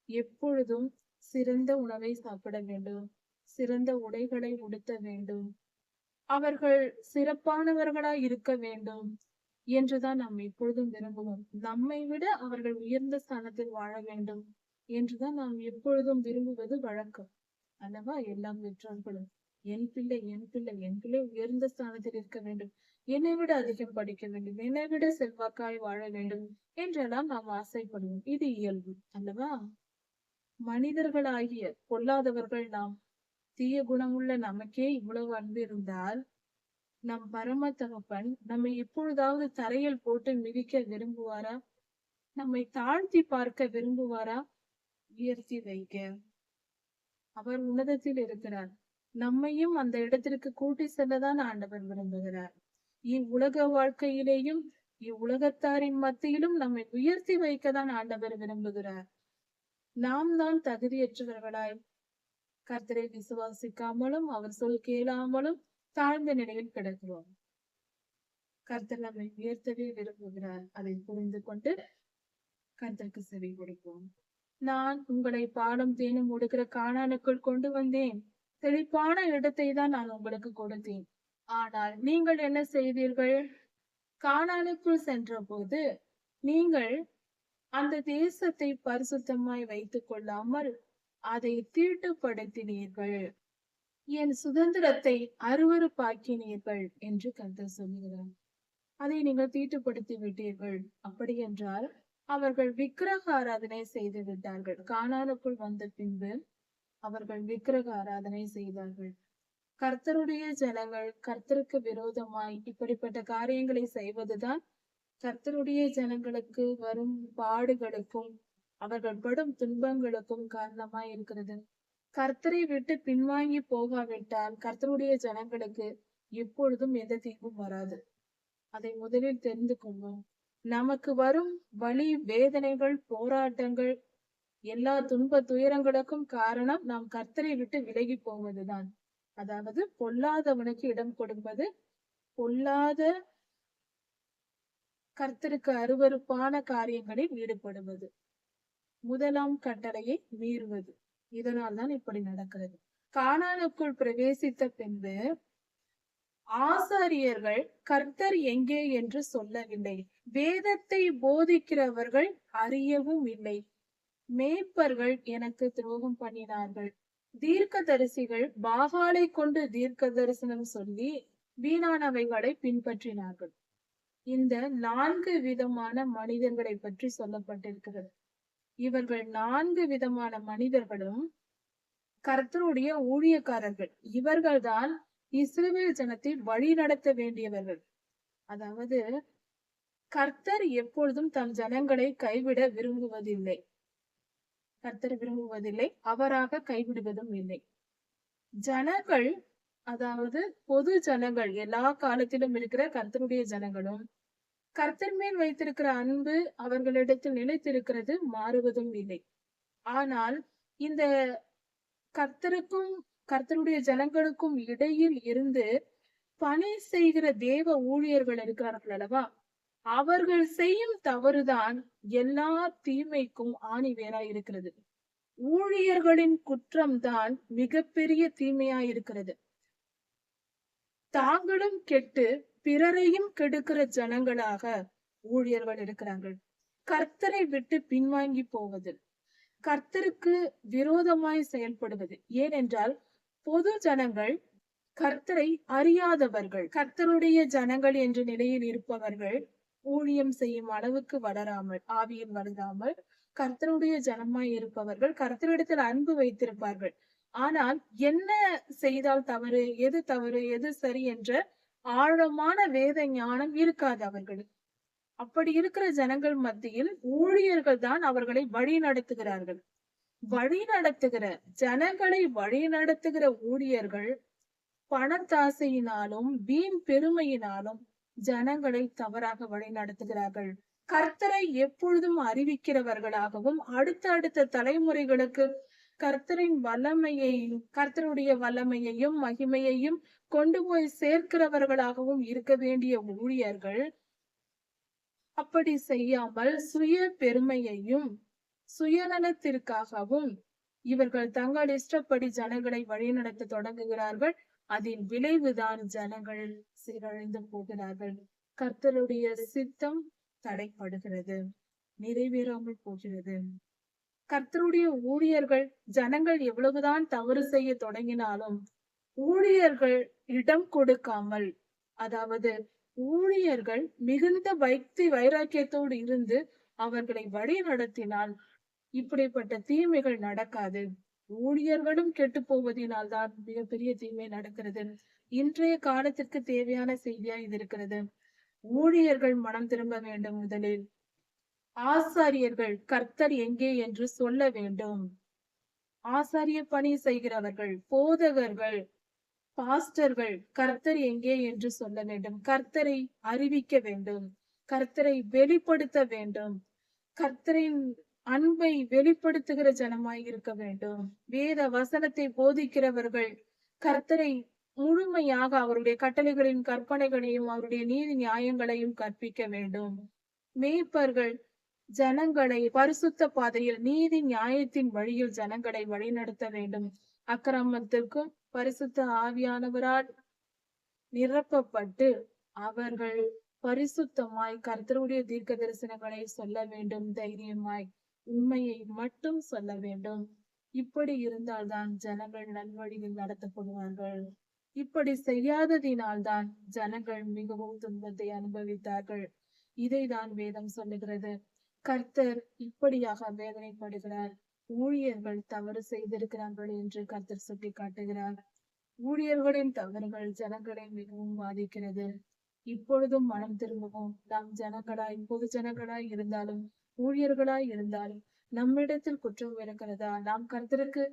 எப்பொழுதும் சிறந்த உணவை சாப்பிட வேண்டும், சிறந்த உடைகளை உடுத்த வேண்டும், அவர்கள் சிறப்பானவர்களாய் இருக்க வேண்டும் என்றுதான் நாம் எப்பொழுதும் விரும்புவோம். நம்மை விட அவர்கள் உயர்ந்த ஸ்தானத்தில் வாழ வேண்டும் என்றுதான் நாம் எப்பொழுதும் விரும்புவது வழக்கம் அல்லவா? எல்லாம் பெற்றோர்களும் என் பிள்ளை, என் பிள்ளை, என் பிள்ளை உயர்ந்த ஸ்தானத்தில் இருக்க வேண்டும், என்னை விட அதிகம் படிக்க வேண்டும், என்னை விட செல்வாக்காய் வாழ வேண்டும் என்றெல்லாம் நாம் ஆசைப்படுவோம். இது இயல்பு அல்லவா? மனிதர்களாகிய பொல்லாதவர்கள் நாம். தீய குணமுள்ள நமக்கே இவ்வளவு அன்பு இருந்தால் நம் பரம தகப்பன் நம்மை எப்பொழுதாவது தரையில் போட்டு மிதிக்க விரும்புவாரா? நம்மை தாழ்த்தி பார்க்க விரும்புவாரா? உயர்த்தி வைக்க அவர் உன்னதத்தில் இருக்கிறார். நம்மையும் அந்த இடத்திற்கு கூட்டி செல்லதான் ஆண்டவர் விரும்புகிறார். இவ்வுலக வாழ்க்கையிலேயும் இவ்வுலகத்தாரின் மத்தியிலும் நம்மை உயர்த்தி வைக்கதான் ஆண்டவர் விரும்புகிறார். நாம் தான் தகுதியற்றவர்களாய் கர்த்தரை விசுவாசிக்காமலும் அவர் சொல் கேளாமலும் தாழ்ந்த நிலையில் கிடக்கிறோம். கர்த்தர் நம்மை உயர்த்தவே விரும்புகிறார். அதை புரிந்து கொண்டு கர்த்தருக்கு செவி கொடுப்போம். நான் உங்களை பாலும் தேனும் ஓடுகிற கானானுக்குள் கொண்டு வந்தேன். செழிப்பான இடத்தை தான் நான் உங்களுக்கு கொடுத்தேன். ஆனால் நீங்கள் என்ன செய்தீர்கள்? கானானுக்குள் சென்ற போது நீங்கள் அந்த தேசத்தை பரிசுத்தமாய் வைத்துக் கொள்ளாமல் அதை தீட்டுப்படுத்தினீர்கள், என் சுதந்திரத்தை அருவருப்பாக்கினீர்கள் என்று கர்த்தர் சொல்கிறார். அதை நீங்கள் தீட்டுப்படுத்தி விட்டீர்கள். அப்படி என்றால் அவர்கள் விக்கிரக ஆராதனை செய்து விட்டார்கள். கானானுக்குள் வந்த பின்பு அவர்கள் விக்கிரக ஆராதனை செய்தார்கள். கர்த்தருடைய ஜனங்கள் கர்த்தருக்கு விரோதமாய் இப்படிப்பட்ட காரியங்களை செய்வதுதான் கர்த்தருடைய ஜனங்களுக்கு வரும் பாடுகளுக்கும் அவர்கள் படும் துன்பங்களுக்கும் காரணமாய் இருக்கிறது. கர்த்தரை விட்டு பின்வாங்கி போகாவிட்டால் கர்த்தருடைய ஜனங்களுக்கு எப்பொழுதும் எந்த தீங்கும் வராது. அதை முதலில் தெரிந்து கொள்வோம். நமக்கு வரும் வலி, வேதனைகள், போராட்டங்கள், எல்லா துன்ப துயரங்களுக்கும் காரணம் நாம் கர்த்தரை விட்டு விலகி போவதுதான். அதாவது பொல்லாதவனுக்கு இடம் கொடுப்பது, பொல்லாத கர்த்தருக்கு அருவருப்பான காரியங்களில் ஈடுபடுவது, முதலாம் கட்டளையை மீறுவது. இதனால் தான் இப்படி நடக்கிறது. கானானுக்குள் பிரவேசித்த பின்பு ஆசாரியர்கள் கர்த்தர் எங்கே என்று சொல்லவில்லை. வேதத்தை போதிக்கிறவர்கள் அறியவும் இல்லை. மேய்ப்பர்கள் எனக்கு துரோகம் பண்ணினார்கள். தீர்க்கதரிசிகள் பாகாலை கொண்டு தீர்க்க தரிசனம் சொல்லி வீணானவைகளை பின்பற்றினார்கள். இந்த 4 விதமான மனிதர்களை பற்றி சொல்லப்பட்டிருக்கிறது. இவர்கள் 4 விதமான மனிதர்களும் கர்த்தருடைய ஊழியக்காரர்கள். இவர்கள்தான் இஸ்ரவேல் ஜனத்தை வழி நடத்த வேண்டியவர்கள். அதாவது கர்த்தர் எப்பொழுதும் தம் ஜனங்களை கைவிட விரும்புவதில்லை. கர்த்தர் விரும்புவதில்லை, அவராக கைவிடுவதும் இல்லை. ஜனங்கள், அதாவது பொது ஜனங்கள், எல்லா காலத்திலும் இருக்கிற கர்த்தருடைய ஜனங்களும் கர்த்தர் மேல் வைத்திருக்கிற அன்பு அவர்களிடத்தில் நிலைத்திருக்கிறது, மாறுவதும் இல்லை. ஆனால் இந்த கர்த்தருக்கும் கர்த்தருடைய ஜனங்களுக்கும் இடையில் இருந்து பணி செய்கிற தேவ ஊழியர்கள் இருக்கிறார்கள் அல்லவா, அவர்கள் செய்யும் தவறுதான் எல்லா தீமைக்கும் ஆணிவேராய் இருக்கிறது. ஊழியர்களின் குற்றம்தான் மிகப்பெரிய தீமையாய் இருக்கிறது. தாங்களும் கெட்டு பிறரையும் கெடுக்கிற ஜனங்களாக ஊழியர்கள் இருக்கிறார்கள். கர்த்தரை விட்டு பின்வாங்கி போவது, கர்த்தருக்கு விரோதமாய் செயல்படுவது. ஏனென்றால் பொது ஜனங்கள் கர்த்தரை அறியாதவர்கள். கர்த்தருடைய ஜனங்கள் என்ற நிலையில் இருப்பவர்கள் ஊழியம் செய்யும் அளவுக்கு வளராமல், ஆவியில் வளராமல், கர்த்தருடைய ஜனமாய் இருப்பவர்கள் கர்த்தரிடத்தில் அன்பு வைத்திருப்பார்கள். ஆனால் என்ன செய்தால் தவறு, எது சரி என்ற ஆழமான வேத ஞானம் இருக்காது அவர்களுக்கு. அப்படி இருக்கிற ஜனங்கள் மத்தியில் ஊழியர்கள் தான் அவர்களை வழி நடத்துகிறார்கள். வழி நடத்துகிற ஜனங்களை வழி நடத்துகிற ஊழியர்கள் பணத்தாசையினாலும் வீண் பெருமையினாலும் ஜனங்களை தவறாக வழி நடத்துகிறார்கள். கர்த்தரை எப்பொழுதும் அறிவிக்கிறவர்களாகவும் அடுத்த தலைமுறைகளுக்கு கர்த்தரின் வல்லமையையும் கர்த்தருடைய வல்லமையையும் மகிமையையும் கொண்டு போய் சேர்க்கிறவர்களாகவும் இருக்க வேண்டிய ஊழியர்கள் அப்படி செய்யாமல் சுய பெருமையையும் சுயநலத்திற்காகவும் இவர்கள் தங்கள் இஷ்டப்படி ஜனங்களை வழிநடத்த தொடங்குகிறார்கள். அதன் விளைவுதான் ஜனங்கள் சீரழிந்து போகிறார்கள். கர்த்தருடைய சித்தம் தடைப்படுகிறது, நிறைவேறாமல் போகிறது. கர்த்தருடைய ஊழியர்கள் ஜனங்கள் எவ்வளவுதான் தவறு செய்ய தொடங்கினாலும் ஊழியர்கள் இடம் கொடுக்காமல், அதாவது ஊழியர்கள் மிகுந்த பக்தி வைராக்கியத்தோடு இருந்து அவர்களை வழி நடத்தினால் இப்படிப்பட்ட தீமைகள் நடக்காது. ஊழியர்களும் கெட்டு போவதனால் தான் மிகப்பெரிய தீமை நடக்கிறது. இன்றைய காலத்திற்கு தேவையான செய்தியா இது இருக்கிறது. ஊழியர்கள் மனம் திரும்ப வேண்டும். முதலில் ஆசாரியர்கள் கர்த்தர் எங்கே என்று சொல்ல வேண்டும். ஆசாரிய பணி செய்கிறவர்கள், போதகர்கள், பாஸ்டர்கள் கர்த்தர் எங்கே என்று சொல்ல வேண்டும். கர்த்தரை அறிவிக்க வேண்டும், கர்த்தரை வெளிப்படுத்த வேண்டும், கர்த்தரின் அன்பை வெளிப்படுத்துகிற ஜனமாய் இருக்க வேண்டும். வேத வசனத்தை போதிக்கிறவர்கள் கர்த்தரை முழுமையாக அவருடைய கட்டளைகளின் கற்பனைகளையும் அவருடைய நீதி நியாயங்களையும் கற்பிக்க வேண்டும். மேய்ப்பர்கள் ஜனங்களை பரிசுத்த பாதையில் நீதி நியாயத்தின் வழியில் ஜனங்களை வழிநடத்த வேண்டும். அக்கிரமத்திற்கும் பரிசுத்த ஆவியானவரால் நிரப்பப்பட்டு அவர்கள் பரிசுத்தமாய் கர்த்தருடைய தீர்க்க தரிசனங்களை சொல்ல வேண்டும். தைரியமாய் உண்மையை மட்டும் சொல்ல வேண்டும். இப்படி இருந்தால்தான் ஜனங்கள் நல்வழியில் நடத்தப்படுவார்கள். இப்படி செய்யாததினால்தான் ஜனங்கள் மிகவும் துன்பத்தை அனுபவித்தார்கள். இதைதான் வேதம் சொல்லுகிறது. கர்த்தர் இப்படியாக வேதனைப்படுகிறார். ஊழியர்கள் தவறு செய்திருக்கிறார்கள் என்று கர்த்தர் சுட்டி காட்டுகிறார். ஊழியர்களின் தவறுகள் ஜனங்களை மிகவும் பாதிக்கிறது. இப்பொழுதும் மனம் திரும்பவும் நாம் ஜனங்களாய், பொது ஜனங்களாய் இருந்தாலும் ஊழியர்களாய் இருந்தாலும் நம்மிடத்தில் குற்றம் இருக்கிறதா? நாம் கர்த்தருக்கு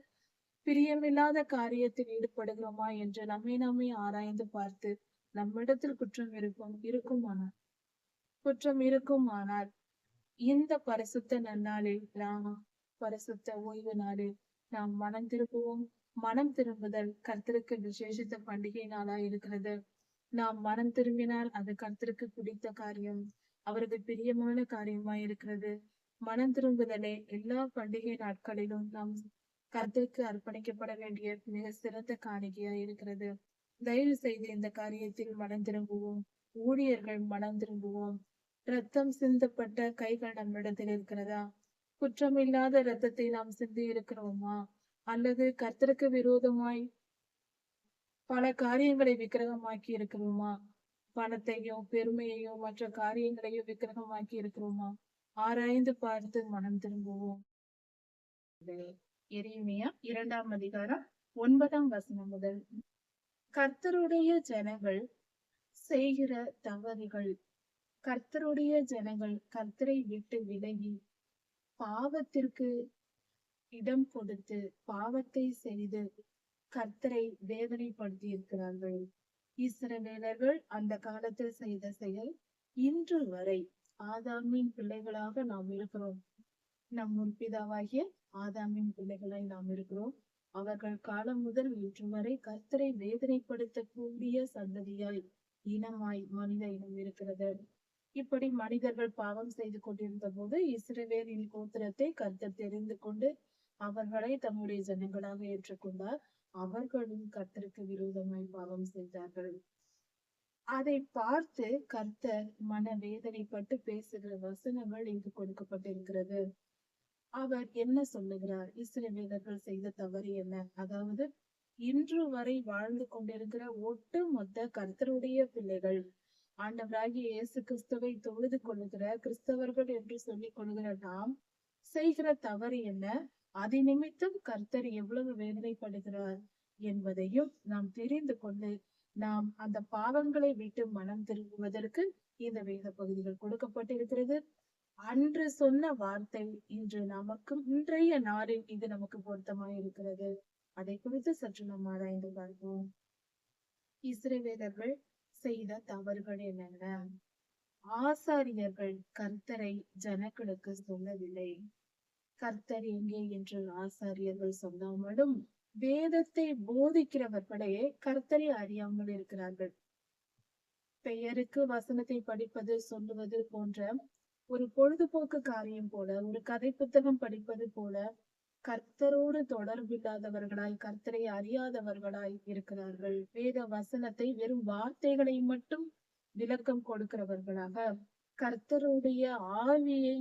பிரியமில்லாத காரியத்தில் ஈடுபடுகிறோமா என்று நம்மை நாமே ஆராய்ந்து பார்த்து நம்மிடத்தில் குற்றம் இருக்குமானால் இந்த பரிசுத்த நன்னாளில் நாம் பரிசுத்த ஓய்வு நாளில் நாம் மனம் திரும்புவோம். மனம் திரும்புதல் கர்த்தருக்கு விசேஷித்த பண்டிகை நாளா இருக்கிறது. நாம் மனம் திரும்பினால் அது கர்த்தருக்கு பிடித்த காரியம், அவருக்கு பிரியமான காரியமா இருக்கிறது. மனம் திரும்புதலே எல்லா பண்டிகை நாட்களிலும் நாம் கர்த்தருக்கு அர்ப்பணிக்கப்பட வேண்டிய மிக சிறந்த காணிக்கையா இருக்கிறது. தயவு செய்து இந்த காரியத்தில் மனம் திரும்புவோம். ஊழியர்கள் மனம் திரும்புவோம். ரத்தம் சிந்தப்பட்ட கைகள் நம்மிடத்தில் இருக்கிறதா? குற்றமில்லாத ரத்தத்தை நாம் சிந்தி இருக்கிறோமா? அல்லது கர்த்தருக்கு விரோதமாய் பல காரியங்களை விக்கிரகமாக்கி இருக்கிறோமா? பணத்தையோ பெருமையையோ மற்ற காரியங்களையோ விக்கிரகமாக்கி இருக்கிறோமா? ஆராய்ந்து பார்த்து மனம் திரும்புவோம். எரேமியா 2ஆம் அதிகாரம் 9ஆம் வசனம் முதல். கர்த்தருடைய ஜனங்கள் செய்கிற தவறுகள். கர்த்தருடைய ஜனங்கள் கர்த்தரை விட்டு விலகி பாவத்திற்கு இடம் கொடுத்து பாவத்தை செய்து கர்த்தரை வேதனைப்படுத்தி இருக்கிறார்கள். இஸ்ரவேலர்கள் அந்த காலத்தில் செய்த செயல் இன்று வரை ஆதாமின் பிள்ளைகளாக நாம் இருக்கிறோம். நம் முற்பிதாவாகிய ஆதாமின் பிள்ளைகளாய் நாம் இருக்கிறோம். அவர்கள் காலம் முதல் இன்று வரை கர்த்தரை வேதனைப்படுத்தக்கூடிய சந்ததியாய் இனமாய் மனித இனம் இருக்கிறது. இப்படி மனிதர்கள் பாவம் செய்து கொண்டிருந்த போது இஸ்ரவேலின் கோத்திரத்தை கர்த்தர் தெரிந்து கொண்டு அவர்களை தம்முடைய ஜனங்களாக ஏற்றுக்கொண்டார். அவர்களும் கர்த்தருக்கு விரோதமாய் பாவம் செய்தார்கள். அதை பார்த்து கர்த்தர் மன வேதனைப்பட்டு பேசுகிற வசனங்கள் இங்கு கொடுக்கப்பட்டிருக்கிறது. அவர் என்ன சொல்லுகிறார்? இஸ்ரவேலர்கள் செய்த தவறு என்ன? அதாவது இன்று வரை வாழ்ந்து கொண்டிருக்கிற ஒட்டு மொத்த கர்த்தருடைய பிள்ளைகள், ஆண்டவராகிய இயேசு கிறிஸ்துவை தொழுது கொள்ளுகிற கிறிஸ்தவர்கள் என்று சொல்லிக் கொள்கிற நாம் செய்கிற தவறு என்ன? அதை நிமித்தம் கர்த்தர் எவ்வளவு வேதனைப்படுகிறார் என்பதையும் நாம் தெரிந்து கொண்டு நாம் அந்த பாவங்களை விட்டு மனம் திரும்புவதற்கு இந்த வேத பகுதிகள் கொடுக்கப்பட்டிருக்கிறது. அன்று சொன்ன வார்த்தை இன்று நமக்கும் இன்றைய நாளில் இது நமக்கு பொருத்தமாய் இருக்கிறது. அதை குறித்து சற்று நாம் ஆராய்ந்து பார்ப்போம். இஸ்ரவேலர்கள் செய்த தவறுகள் என்னென்ன? ஆசாரியர்கள் கர்த்தரை ஜனங்களுக்கு சொல்லவில்லை. கர்த்தர் எங்கே என்று ஆசாரியர்கள் சொல்லாமலும் வேதத்தை போதிக்கிறவர்களே கர்த்தரை அறியாமல் இருக்கிறார்கள். பெயருக்கு வசனத்தை படிப்பது சொல்லுவது போன்ற ஒரு பொழுதுபோக்கு காரியம் போல, ஒரு கதை புத்தகம் படிப்பது போல கர்த்தரோடு தொடர்பில்லாதவர்களாய் கர்த்தரை அறியாதவர்களாய் இருக்கிறார்கள். வேத வசனத்தை வெறும் வார்த்தைகளை மட்டும் விளக்கம் கொடுக்கிறவர்களாக, கர்த்தருடைய ஆவியை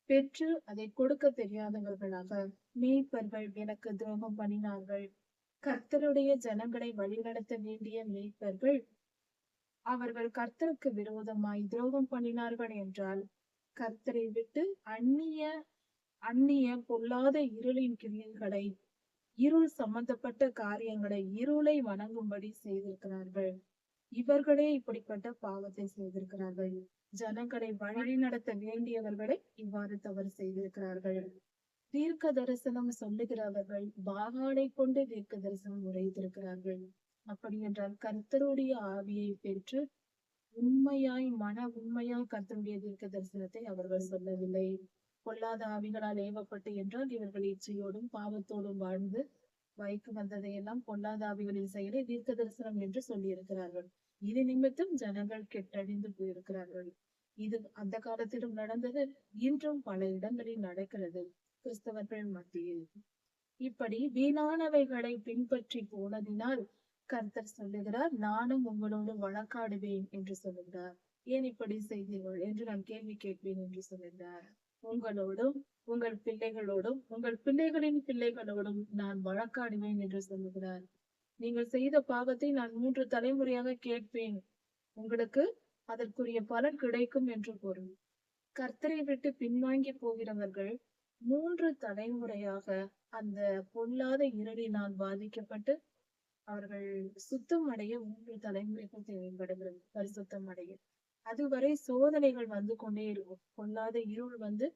பெற்று அதை கொடுக்க தெரியாதவர்களாக, மேய்ப்பர்கள் எனக்கு துரோகம் பண்ணினார்கள். கர்த்தருடைய ஜனங்களை வழிநடத்த வேண்டிய மேய்ப்பர்கள் அவர்கள் கர்த்தருக்கு விரோதமாய் துரோகம் பண்ணினார்கள் என்றால் கர்த்தரை விட்டு அந்நிய பொல்லாத இருளின் கிரியைகளை, இருள் சம்பந்தப்பட்ட காரியங்களை, இருளை வணங்கும்படி செய்திருக்கிறார்கள். இவர்களே இப்படிப்பட்ட பாவத்தை செய்திருக்கிறார்கள். ஜனங்களை வழி நடத்த வேண்டியவர்களை இவ்வாறு தவறு செய்திருக்கிறார்கள். தீர்க்க தரிசனம் சொல்லுகிறவர்கள் பாகாலை கொண்டு தீர்க்க தரிசனம் உரைத்திருக்கிறார்கள். அப்படி என்றால் கர்த்தருடைய ஆவியை பெற்று உண்மையாய் கர்த்தருடைய தீர்க்க தரிசனத்தை அவர்கள் சொல்லவில்லை. பொல்லாத ஆவிகளால் ஏவப்பட்டு என்றால் இவர்கள் இச்சையோடும் பாவத்தோடும் வாழ்ந்து வைக்கு வந்ததையெல்லாம் பொல்லாத ஆவிகளின் செயலை தீர்க்க தரிசனம் என்று சொல்லி இருக்கிறார்கள். இது நிமித்தம் ஜனங்கள் கெட்டழிந்து போயிருக்கிறார்கள். இது அந்த காலத்திலும் நடந்தது, இன்றும் பல இடங்களில் நடக்கிறது கிறிஸ்தவர்கள் மத்தியில். இப்படி வீணானவைகளை பின்பற்றி போனதினால் கர்த்தர் சொல்லுகிறார், நானும் உங்களோடு வழக்காடுவேன் என்று சொல்லுகிறார். ஏன் இப்படி செய்தீர்கள் என்று நான் கேள்வி கேட்பேன் என்று சொல்லுகிறார். உங்களோடும் உங்கள் பிள்ளைகளோடும் உங்கள் பிள்ளைகளின் பிள்ளைகளோடும் நான் வழக்காடுவேன் என்று சொல்லுகிறார். நீங்கள் செய்த பாவத்தை நான் 3 தலைமுறையாக கேட்பேன், உங்களுக்கு அதற்குரிய பலன் கிடைக்கும் என்று பொருள். கர்த்தரை விட்டு பின்வாங்கி போகிறவர்கள் 3 தலைமுறையாக அந்த பொல்லாத இருளினால் பாதிக்கப்பட்டு அவர்கள் சுத்தம் அடைய 3 தலைமுறைகள் தேவைப்படுகிறது. பரிசுத்தம் அடைய அதுவரை சோதனைகள் வந்து கொண்டே இருக்கும். பொல்லாத இருள் வந்து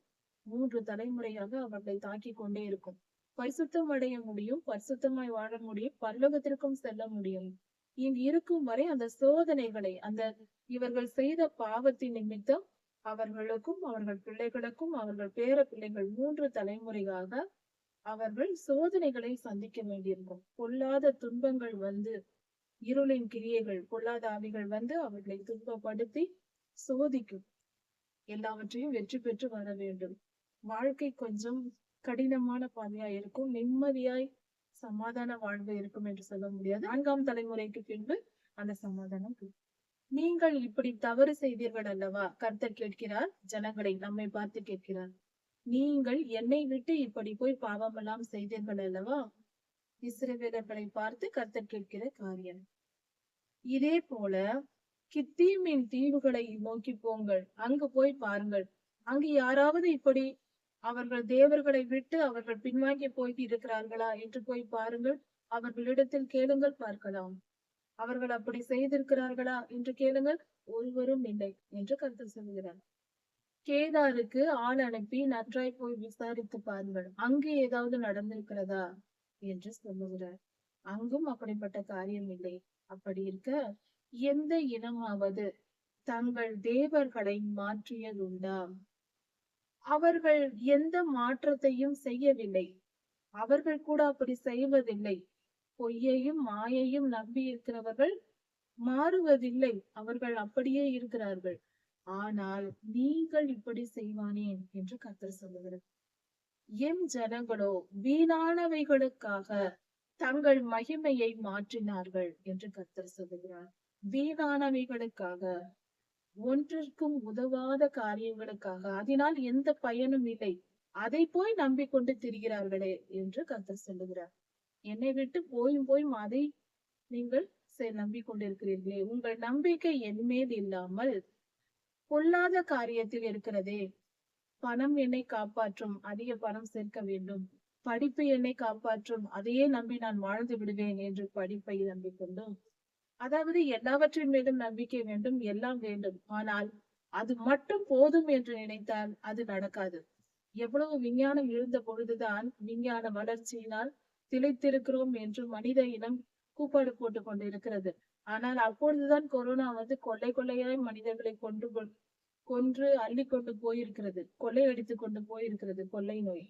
3 தலைமுறையாக அவர்களை தாக்கிக் கொண்டே இருக்கும். பரிசுத்தம் அடைய முடியும், பரிசுத்தமாய் வாழ முடியும், பரலோகத்திற்கும் செல்ல முடியும். இங்கு இருக்கும் வரை அந்த சோதனைகளை, இவர்கள் செய்த பாவத்தின் நிமித்தம் அவர்களுக்கும் அவர்கள் பிள்ளைகளுக்கும் அவர்கள் பேர பிள்ளைகள் 3 தலைமுறையாக அவர்கள் சோதனைகளை சந்திக்க வேண்டியிருக்கும். பொல்லாத துன்பங்கள் வந்து, இருளின் கிரியைகள், பொல்லாத ஆவிகள் வந்து அவர்களை துன்பப்படுத்தி சோதிக்கும். எல்லாவற்றையும் வெற்றி பெற்று வர வேண்டும். வாழ்க்கை கொஞ்சம் கடினமான பாதையா இருக்கும். நிம்மதியாய் சமாதான வாழ்வு இருக்கும் என்று சொல்ல முடியாது. 4ஆம் தலைமுறைக்கு பின்பு அந்த சமாதானம் நீங்கள் இப்படி தவறு செய்தீர்கள் அல்லவா? கர்த்தர் கேட்கிறார். ஜனங்களை நம்மை பார்த்து கேட்கிறார். நீங்கள் என்னை விட்டு இப்படி போய் பாவமெல்லாம் செய்தீர்கள் அல்லவா? இஸ்ரவேலர்களை பார்த்து கர்த்தர் கேட்கிற காரியம். இதே போல கித்தீமின் தீவுகளை நோக்கி போங்கள், அங்கு போய் பாருங்கள். அங்கு யாராவது இப்படி அவர்கள் தேவர்களை விட்டு அவர்கள் பின்வாங்கி போய் இருக்கிறார்களா என்று போய் பாருங்கள். அவர்களிடத்தில் கேளுங்கள், பார்க்கலாம். அவர்கள் அப்படி செய்திருக்கிறார்களா என்று கேளுங்கள். ஒருவரும் இல்லை என்று கர்த்தர் சொல்கிறார். கேதாருக்கு ஆள் அனுப்பி நன்றாய் போய் விசாரித்து பாருங்கள், அங்கு ஏதாவது நடந்திருக்கிறதா என்று சொல்லுகிறார். அங்கும் அப்படிப்பட்ட காரியம் இல்லை. அப்படி இருக்க, எந்த இனமாவது தங்கள் தேவர்களை மாற்றியதுண்டா? அவர்கள் எந்த மாற்றத்தையும் செய்யவில்லை. அவர்கள் கூட அப்படி செய்வதில்லை. பொய்யையும் மாயையும் நம்பி இருக்கிறவர்கள் மாறுவதில்லை. அவர்கள் அப்படியே இருக்கிறார்கள். ஆனால் நீங்கள் இப்படி செய்வானேன் என்று கர்த்தர் சொல்லுகிறார். என் ஜனங்களோ வீணானவைகளுக்காக தங்கள் மகிமையை மாற்றினார்கள் என்று கர்த்தர் சொல்லுகிறார். வீணானவைகளுக்காக, ஒன்றிற்கும் உதவாத காரியங்களுக்காக, அதனால் எந்த பயனும் இல்லை, அதை போய் நம்பிக்கொண்டு திரிகிறார்களே என்று கர்த்தர் சொல்லுகிறார். என்னை விட்டு போயும் அதை நீங்கள் நம்பிக்கொண்டிருக்கிறீர்களே. உங்கள் நம்பிக்கை என் மேல் இல்லாமல் பொல்லாத காரியத்தில் இருக்கிறதே. பணம் என்னை காப்பாற்றும், அதிக பணம் சேர்க்க வேண்டும். படிப்பு என்னை காப்பாற்றும், அதையே நம்பி நான் வாழ்ந்து விடுவேன் என்று படிப்பை நம்பிக்கொண்டும், அதாவது எல்லாவற்றின் மேலும் நம்பிக்கை வேண்டும், எல்லாம் வேண்டும். ஆனால் அது மட்டும் போதும் என்று நினைத்தால் அது நடக்காது. எவ்வளவு விஞ்ஞானம் எழுந்த பொழுதுதான் விஞ்ஞான வளர்ச்சியினால் திளைத்திருக்கிறோம் என்று மனித இனம் கூப்பாடு போட்டுக் கொண்டு இருக்கிறது. ஆனால் அப்பொழுதுதான் கொரோனா வந்து கொள்ளை கொள்ளையாய் மனிதர்களை கொன்று அள்ளி கொண்டு போயிருக்கிறது, கொள்ளையடித்துக் கொண்டு போயிருக்கிறது, கொள்ளை நோய்.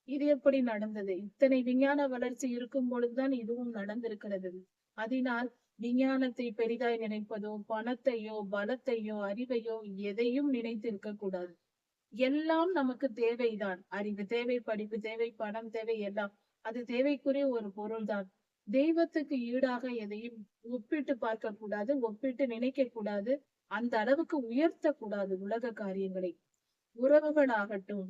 இது எப்படி நடந்தது? இத்தனை விஞ்ஞான வளர்ச்சி இருக்கும் பொழுதுதான் இதுவும் நடந்திருக்கிறது. அதனால் விஞ்ஞானத்தை பெரிதாய் நினைப்பதோ, பணத்தையோ, பலத்தையோ, அறிவையோ எதையும் நினைத்து இருக்க கூடாது. எல்லாம் நமக்கு தேவைதான். அறிவு தேவை, படிப்பு தேவை, பணம் தேவை, எல்லாம் அது தேவைக்குரிய ஒரு பொருள்தான். தெய்வத்துக்கு ஈடாக எதையும் ஒப்பிட்டு பார்க்க கூடாது, ஒப்பிட்டு நினைக்க கூடாது, அந்த அளவுக்கு உயர்த்த கூடாது உலக காரியங்களை. உறவுகள் ஆகட்டும்,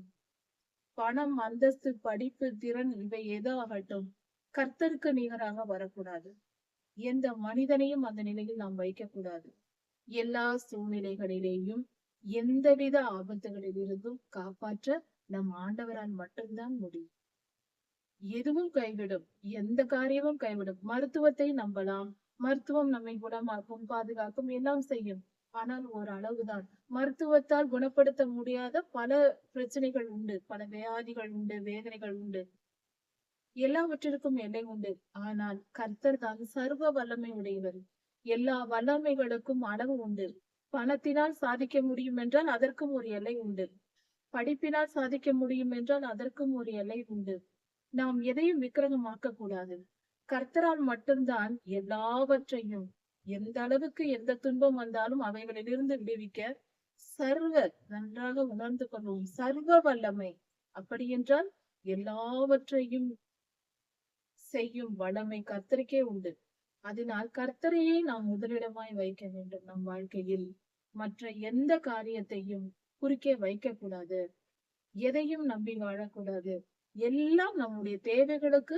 பணம், அந்தஸ்து, படிப்பு, திறன், இவை ஏதோ ஆகட்டும், கர்த்தருக்கு நிகராக வரக்கூடாது. எந்த மனிதனையும் அந்த நிலையில் நாம் வைக்கக்கூடாது. எல்லா சூழ்நிலைகளிலேயும் எந்தவித ஆபத்துகளில் இருந்தும் காப்பாற்ற நம் ஆண்டவரால் மட்டும்தான் முடியும். எதுவும் கைவிடும், எந்த காரியமும் கைவிடும். மருத்துவத்தை நம்பலாம், மருத்துவம் நம்மை குணமாக்கும், பாதுகாக்கும், எல்லாம் செய்யும். ஆனால் ஒரு அளவுதான். மருத்துவத்தால் குணப்படுத்த முடியாத பல பிரச்சனைகள் உண்டு, பல வியாதிகள் உண்டு, வேதனைகள் உண்டு, எல்லாவற்றிற்கும் எல்லை உண்டு. ஆனால் கர்த்தர் தான் சர்வ வல்லமை உடையவர். எல்லா வல்லமைகளுக்கும் அளவு உண்டு. பணத்தினால் சாதிக்க முடியும் என்றால் அதற்கும் ஒரு எல்லை உண்டு. படிப்பினால் சாதிக்க முடியும் என்றால் அதற்கும் ஒரு எல்லை உண்டு. நாம் எதையும் விக்கிரகமாக்க கூடாது. கர்த்தரால் மட்டும்தான் எல்லாவற்றையும், எந்த அளவுக்கு எந்த துன்பம் வந்தாலும் அவைகளிலிருந்து விடுவிக்க சர்வ நன்றாக உணர்ந்து கொள்வோம். சர்வ வல்லமை. அப்படி என்றால் எல்லாவற்றையும் செய்யும் வல்லமை கர்த்தருக்கே உண்டு. அதனால் கர்த்தரையே நாம் முதலிடமாய் வைக்க வேண்டும் நம் வாழ்க்கையில். மற்ற எந்த காரியத்தையும் குறுக்கே வைக்க கூடாது. எதையும் நம்பி வாழக்கூடாது. எல்லாம் நம்முடைய தேவைகளுக்கு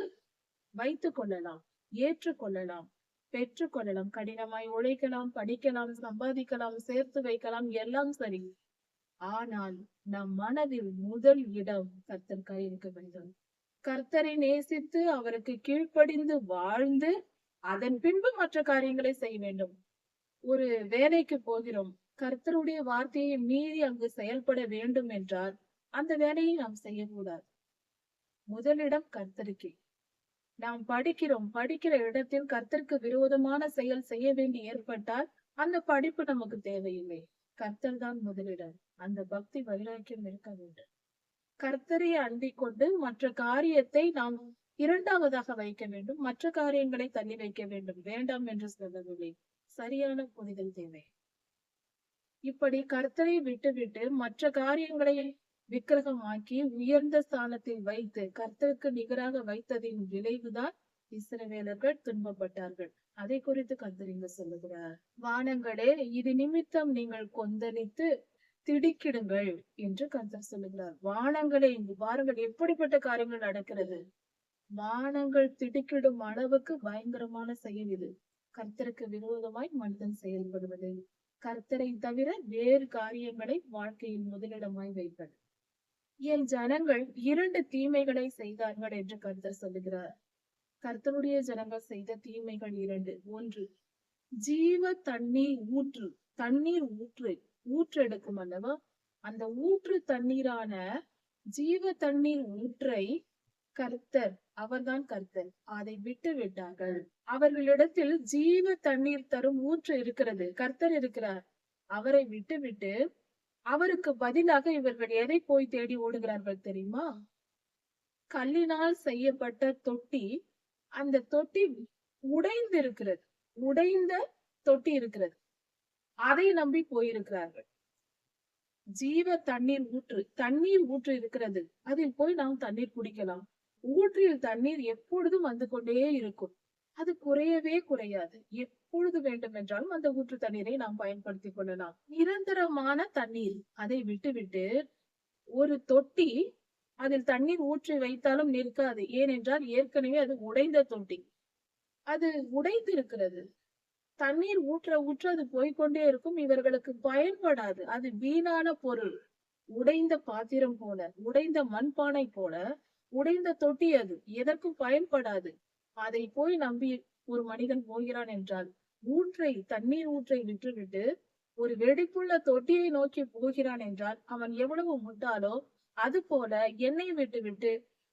வைத்துக் கொள்ளலாம், ஏற்றுக்கொள்ளலாம், பெற்றுக் கொள்ளலாம். கடினமாய் உழைக்கலாம், படிக்கலாம், சம்பாதிக்கலாம், சேர்த்து வைக்கலாம், எல்லாம் சரி. ஆனால் நம் மனதில் முதல் இடம் கர்த்தர் இருக்க வேண்டும். கர்த்தரை நேசித்து அவருக்கு கீழ்ப்படிந்து வாழ்ந்து அதன் பின்பு மற்ற காரியங்களை செய்ய வேண்டும். ஒரு வேலைக்கு போகிறோம், கர்த்தருடைய வார்த்தையை மீறி அங்கு செயல்பட வேண்டும் என்றால் அந்த வேலையை நாம் செய்யக்கூடாது. முதலிடம் கர்த்தருக்கே. நாம் படிக்கிற இடத்தில் கர்த்தருக்கு விரோதமான செயல் செய்ய வேண்டி ஏற்பட்டால் அந்த படிப்பு நமக்கு தேவையில்லை. கர்த்தர் தான் முதலிடம். அந்த பக்தி வைராக்கியம் இருக்க வேண்டும். கர்த்தரை அண்டிக் கொண்டு மற்ற காரியத்தை நாம் இரண்டாவதாக வைக்க வேண்டும். மற்ற காரியங்களை தள்ளி வைக்க வேண்டும். வேண்டாம் என்று சொல்லவில்லை. சரியான புரிதல் தேவை. இப்படி கர்த்தரை விட்டுவிட்டு மற்ற காரியங்களை விக்கிரகமாக்கி உயர்ந்த ஸ்தானத்தில் வைத்து கர்த்தருக்கு நிகராக வைத்ததின் விளைவுதான் இஸ்ரவேலர்கள் துன்பப்பட்டார்கள். அதை குறித்து கர்த்தர் இங்கு சொல்லுகிறார். வானங்களே, இது நிமித்தம் நீங்கள் கொந்தளித்து திடுக்கிடுங்கள் என்று கர்த்தர் சொல்லுகிறார். வானங்களே, இங்கு பாருங்கள் எப்படிப்பட்ட காரியங்கள் நடக்கிறது. வானங்கள் திடுக்கிடும் அளவுக்கு பயங்கரமான செயல் இது. கர்த்தருக்கு விரோதமாய் மனிதன் செயல்படுவது, கர்த்தரை தவிர வேறு காரியங்களை வாழ்க்கையில் முதலிடமாய் வைப்பது. என் ஜனங்கள் 2 தீமைகளை செய்தார்கள் என்று கர்த்தர் சொல்லுகிறார். கர்த்தருடைய ஜனங்கள் செய்த தீமைகள் 2. 1, ஜீவ தண்ணீர் ஊற்று. தண்ணீர் ஊற்றெடுக்கும் அல்லவா, அந்த ஊற்று தண்ணீரான ஜீவ தண்ணீர் ஊற்றை கர்த்தர், அவர்தான் கர்த்தர், அதை விட்டு விட்டார்கள். அவர்களிடத்தில் ஜீவ தண்ணீர் தரும் ஊற்று இருக்கிறது, கர்த்தர் இருக்கிறார். அவரை விட்டுவிட்டு அவருக்கு பதிலாக இவர்கள் எதை போய் தேடி ஓடுகிறார்கள் தெரியுமா? கல்லினால் செய்யப்பட்ட தொட்டி. அந்த தொட்டி உடைந்து இருக்கிறது. உடைந்த தொட்டி இருக்கிறது. அதை நம்பி போயிருக்கிறார்கள். ஜீவ தண்ணீர் ஊற்று இருக்கிறது. அதில் போய் நாம் தண்ணீர் குடிக்கலாம். ஊற்றில் தண்ணீர் எப்பொழுதும் வந்து கொண்டே இருக்கும். அது குறையவே குறையாது. எப்பொழுது வேண்டும் என்றாலும் அந்த ஊற்று தண்ணீரை நாம் பயன்படுத்திக் கொள்ளலாம். நிரந்தரமான தண்ணீர். அதை விட்டுவிட்டு ஒரு தொட்டி, அதில் தண்ணீர் ஊற்றி வைத்தாலும் நிற்காது. ஏனென்றால் ஏற்கனவே அது உடைந்த தொட்டி. அது உடைந்து இருக்கிறது. தண்ணீர் ஊற்ற அது போய்கொண்டே இருக்கும். இவர்களுக்கு பயன்படாது. அது வீணான பொருள். உடைந்த பாத்திரம் போல, உடைந்த மண்பானை போல உடைந்த தொட்டி. அது எதற்கும் பயன்படாது. அதை போய் நம்பி ஒரு மனிதன் போகிறான் என்றால், தண்ணீர் ஊற்றை விட்டுவிட்டு ஒரு வெடிப்புள்ள தொட்டியை நோக்கி போகிறான் என்றால் அவன் எவ்வளவு முட்டாளோ, அது போல என்னை விட்டுவிட்டு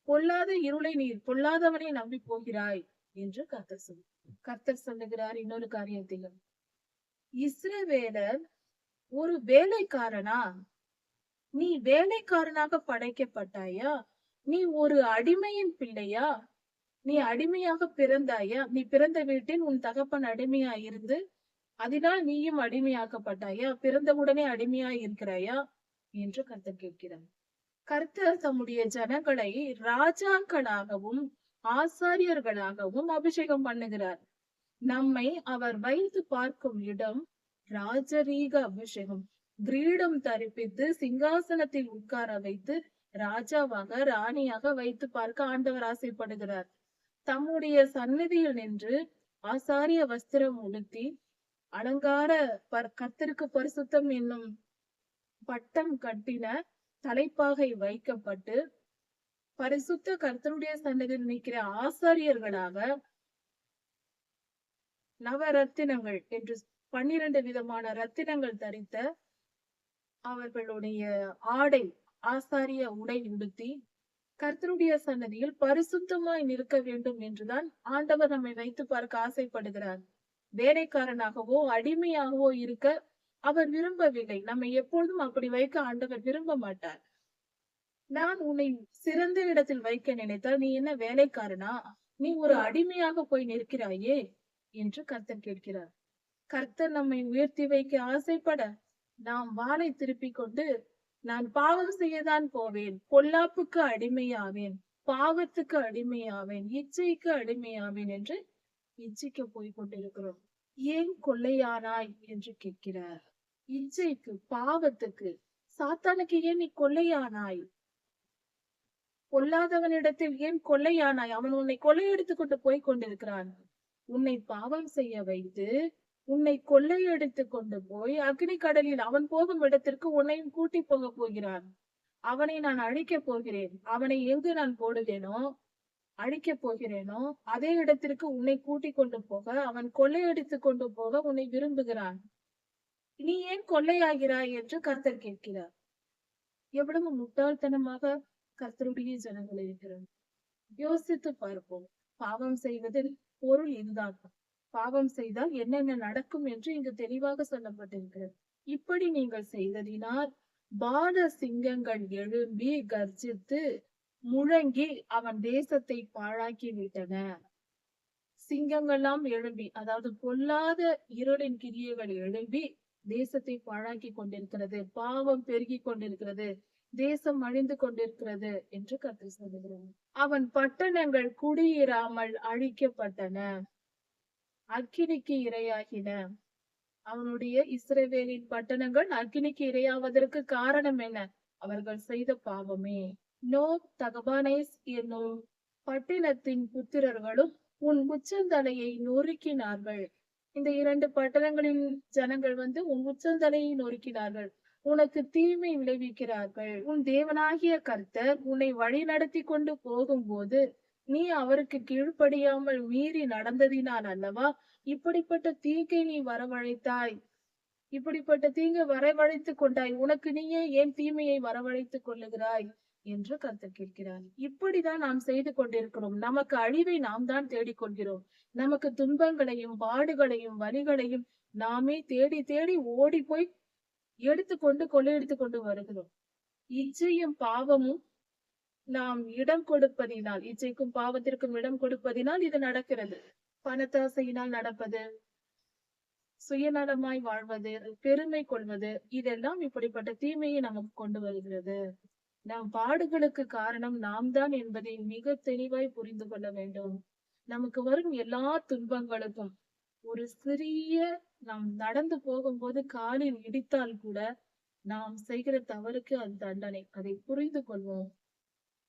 பொல்லாத இருளை நீர் பொல்லாதவனை நம்பி போகிறாய் என்று கர்த்தர் சொல்லுகிறார். இன்னொரு காரியத்திலும், இஸ்ரவேலர் ஒரு வேலைக்காரனா? நீ வேலைக்காரனாக படைக்கப்பட்டாயா? நீ ஒரு அடிமையின் பிள்ளையா? நீ அடிமையாக பிறந்தாயா? நீ பிறந்த வீட்டில் உன் தகப்பன் அடிமையா இருந்து அதனால் நீயும் அடிமையாக்கப்பட்டாயா? பிறந்தவுடனே அடிமையாய் இருக்கிறாயா என்று கர்த்தர் கேட்கிறார். கர்த்தர் தம்முடைய ஜனங்களை ராஜாக்களாகவும் ஆசாரியர்களாகவும் அபிஷேகம் பண்ணுகிறார். நம்மை அவர் வைத்து பார்க்கும் இடம் ராஜரீக அபிஷேகம். கிரீடம் தரிப்பித்து சிங்காசனத்தில் உட்கார வைத்து ராஜாவாக ராணியாக வைத்து பார்க்க ஆண்டவர் ஆசைப்படுகிறார். தம்முடைய சந்நிதியில் நின்று ஆசாரிய வஸ்திரம் உடுத்தி அலங்கார கர்த்தருக்கு பரிசுத்தம் என்னும் பட்டம் கட்டின தலைப்பாகை வைக்கப்பட்டு பரிசுத்த கர்த்தருடைய சன்னதியில் நிற்கிற ஆசாரியர்களாக நவரத்தினங்கள் என்று 12 விதமான ரத்தினங்கள் தரித்த அவர்களுடைய ஆடை, ஆசாரிய உடை உடுத்தி கர்த்தருடைய சன்னதியில் பரிசுத்தமாய் நிற்க வேண்டும் என்றுதான் ஆண்டவர் நம்மை வைத்து பார்க்க ஆசைப்படுகிறார். வேலைக்காரனாகவோ அடிமையாகவோ இருக்க அவர் விரும்பவில்லை. நம்மை எப்பொழுதும் அப்படி வைக்க ஆண்டவர் விரும்ப மாட்டார். நான் உன்னை சிறந்த இடத்தில் வைக்க நினைத்தால் நீ என்ன வேலைக்காரனா? நீ ஒரு அடிமையாக போய் நிற்கிறாயே என்று கர்த்தர் கேட்கிறார். கர்த்தர் நம்மை உயர்த்தி வைக்க ஆசைப்பட நாம் வாளை திருப்பிக் கொண்டு நான் பாவம் செய்யதான் போவேன், பொல்லாப்புக்கு அடிமையாவேன், பாவத்துக்கு அடிமையாவேன், இச்சைக்கு அடிமையாவேன் என்று இச்சைக்கு போய் கொண்டிருக்கிறோம். ஏன் கொள்ளையானாய் என்று கேட்கிறார். இச்சைக்கு, பாவத்துக்கு, சாத்தானுக்கு ஏன் நீ கொள்ளையானாய்? பொல்லாதவனிடத்தில் ஏன் கொள்ளையானாய்? அவன் உன்னை கொள்ளையடித்துக் கொண்டு போய் கொண்டிருக்கிறான். உன்னை பாவம் செய்ய வைத்து உன்னை கொள்ளையடித்து கொண்டு போய் அக்னி கடலில் அவன் போகும் இடத்திற்கு உன்னையும் கூட்டி போக போகிறான். அவனை நான் அழிக்க போகிறேன். அவனை எங்கு நான் போடுவேனோ, அழிக்க போகிறேனோ அதே இடத்திற்கு உன்னை கூட்டி கொண்டு போக, அவன் கொள்ளையடித்து கொண்டு போக உன்னை விரும்புகிறான். நீ ஏன் கொள்ளையாகிறாய் என்று கர்த்தர் கேட்கிறார். எவ்வளவு முட்டாள்தனமாக கர்த்தருடைய ஜனங்கள் இருக்கிறது. யோசித்து பார்ப்போம். பாவம் செய்வதில் பொருள் இதுதான். பாவம் செய்தால் என்னென்ன நடக்கும் என்று இங்கு தெளிவாக சொல்லப்பட்டிருக்கிறது. இப்படி நீங்கள் செய்ததினால் பால சிங்கங்கள் எழும்பி கர்ஜித்து முழங்கி அவன் தேசத்தை பாழாக்கி விட்டன. சிங்கங்கள்லாம் எழும்பி, அதாவது பொல்லாத இருளின் கிரியைகள் எழும்பி தேசத்தை பாழாக்கி கொண்டிருக்கிறது. பாவம் பெருகி கொண்டிருக்கிறது. தேசம் அழிந்து கொண்டிருக்கிறது என்று கர்த்தர் சொல்லுகிறார். அவன் பட்டணங்கள் குடியிராமல் அழிக்கப்பட்டன, அக்கினிக்கு இரையாகின. அவனுடைய இஸ்ரவேலின் பட்டணங்கள் அக்கினிக்கு இரையாவதற்கு காரணம் என்ன? அவர்கள் செய்த பாவமே. நோப் தகபானேஸ் என்னும் பட்டினத்தின் புத்திரர்களும் உன் உச்சந்தலையை நொறுக்கினார்கள். இந்த 2 பட்டணங்களின் ஜனங்கள் உன் உச்சந்தலையை நொறுக்கினார்கள். உனக்கு தீமை விளைவிக்கிறார்கள். உன் தேவனாகிய கர்த்தர் உன்னை வழி நடத்தி கொண்டு போகும்போது நீ அவருக்கு கீழ்ப்படியாமல் மீறி நடந்ததினால் அல்லவா இப்படிப்பட்ட தீங்கை நீ வரவழைத்தாய். இப்படிப்பட்ட தீங்கை வரவழைத்துக் கொண்டாய். உனக்கு நீயே ஏன் தீமையை வரவழைத்துக் கொள்ளுகிறாய் என்று கர்த்தர் கேட்கிறார். இப்படிதான் நாம் செய்து கொண்டிருக்கிறோம். நமக்கு அழிவை நாம் தான் தேடிக்கொள்கிறோம். நமக்கு துன்பங்களையும் பாடுகளையும் வலிகளையும் நாமே தேடி தேடி ஓடி போய் கொள்ளையடித்துக் கொண்டு வருகிறோம். இச்சையும் பாவமும் நாம் இடம் கொடுப்பதினால், இச்சைக்கும் பாவத்திற்கும் இடம் கொடுப்பதினால் இது நடக்கிறது. பணத்தாசையினால் நடப்பது, சுயநலமாய் வாழ்வது, பெருமை கொள்வது, இதெல்லாம் இப்படிப்பட்ட தீமையை நமக்கு கொண்டு வருகிறது. நம் பாடுகளுக்கு காரணம் நாம் தான் என்பதை மிக தெளிவாய் புரிந்து கொள்ள வேண்டும். நமக்கு வரும் எல்லா துன்பங்களுக்கும் ஒரு சிறிய, நாம் நடந்து போகும்போது காலில் இடித்தால் கூட நாம் செய்கிற தவறுக்கு அது தண்டனை. அதை புரிந்து கொள்வோம்.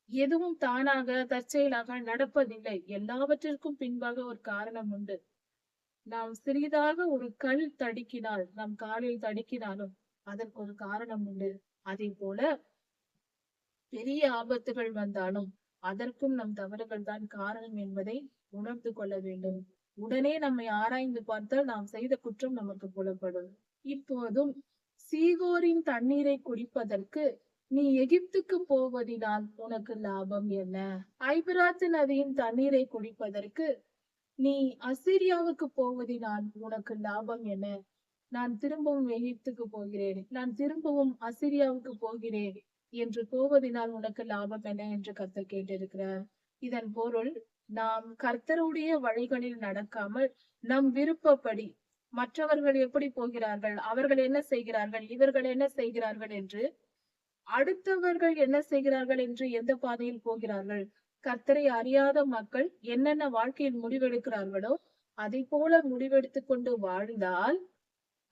எதுவும் தானாக தற்செயலாக நடப்பதில்லை. எல்லாவற்றிற்கும் பின்பாக ஒரு காரணம் உண்டு. நாம் சிறிதாக ஒரு கல் தடுக்கினால், நம் காலில் தடுக்கினாலும் அதற்கு ஒரு காரணம் உண்டு. அதே போல பெரிய ஆபத்துகள் வந்தாலும் அதற்கும் நம் தவறுகள் தான் காரணம் என்பதை உணர்ந்து கொள்ள வேண்டும். உடனே நம்மை ஆராய்ந்து பார்த்தால் நாம் செய்த குற்றம் நமக்கு புலப்படும். இப்போதும் சீகோரின் தண்ணீரை குடிப்பதற்கு நீ எகிப்துக்கு போவதினால் உனக்கு லாபம் என்ன? ஐபிராத்து நதியின் தண்ணீரை குடிப்பதற்கு நீ அசிரியாவுக்கு போவதினால் உனக்கு லாபம் என்ன? நான் திரும்பவும் எகிப்துக்கு போகிறேன், நான் திரும்பவும் அசிரியாவுக்கு போகிறேன் என்று போவதினால் உனக்கு லாபம் என்ன என்று கர்த்தர் கேட்டிருக்கிறார். இதன் பொருள், நாம் கர்த்தருடைய வழிகளில் நடக்காமல் நம் விருப்பப்படி மற்றவர்கள் எப்படி போகிறார்கள், அவர்கள் என்ன செய்கிறார்கள், இவர்கள் என்ன செய்கிறார்கள் என்று, அடுத்தவர்கள் என்ன செய்கிறார்கள் என்று எந்த பாதையில் போகிறார்கள், கர்த்தரை அறியாத மக்கள் என்னென்ன வாழ்க்கையில் முடிவெடுக்கிறார்களோ அதை போல முடிவெடுத்துக் கொண்டு வாழ்ந்தால்,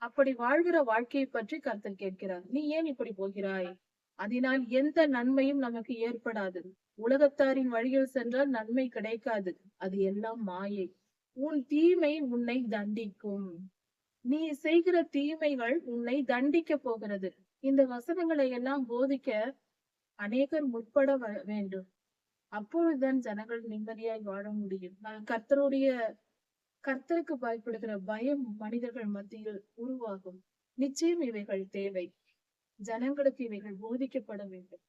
அப்படி வாழ்கிற வாழ்க்கையை பற்றி கர்த்தர் கேட்கிறார். நீ ஏன் இப்படி போகிறாய்? அதனால் எந்த நன்மையும் நமக்கு ஏற்படாது. உலகத்தாரின் வழியில் சென்றால் நன்மை கிடைக்காது. அது எல்லாம் மாயை. உன் தீமை உன்னை தண்டிக்கும். நீ செய்கிற தீமைகள் உன்னை தண்டிக்க போகிறது. இந்த வசனங்களை எல்லாம் போதிக்க அநேகர் முற்பட வேண்டும். அப்பொழுதுதான் ஜனங்கள் நிம்மதியாய் வாழ முடியும். கர்த்தருக்கு பயப்படுகிற பயம் மனிதர்கள் மத்தியில் உருவாகும். நிச்சயம் இவைகள் தேவை. ஜனங்களுக்கு இவைகள் போதிக்கப்பட வேண்டும்.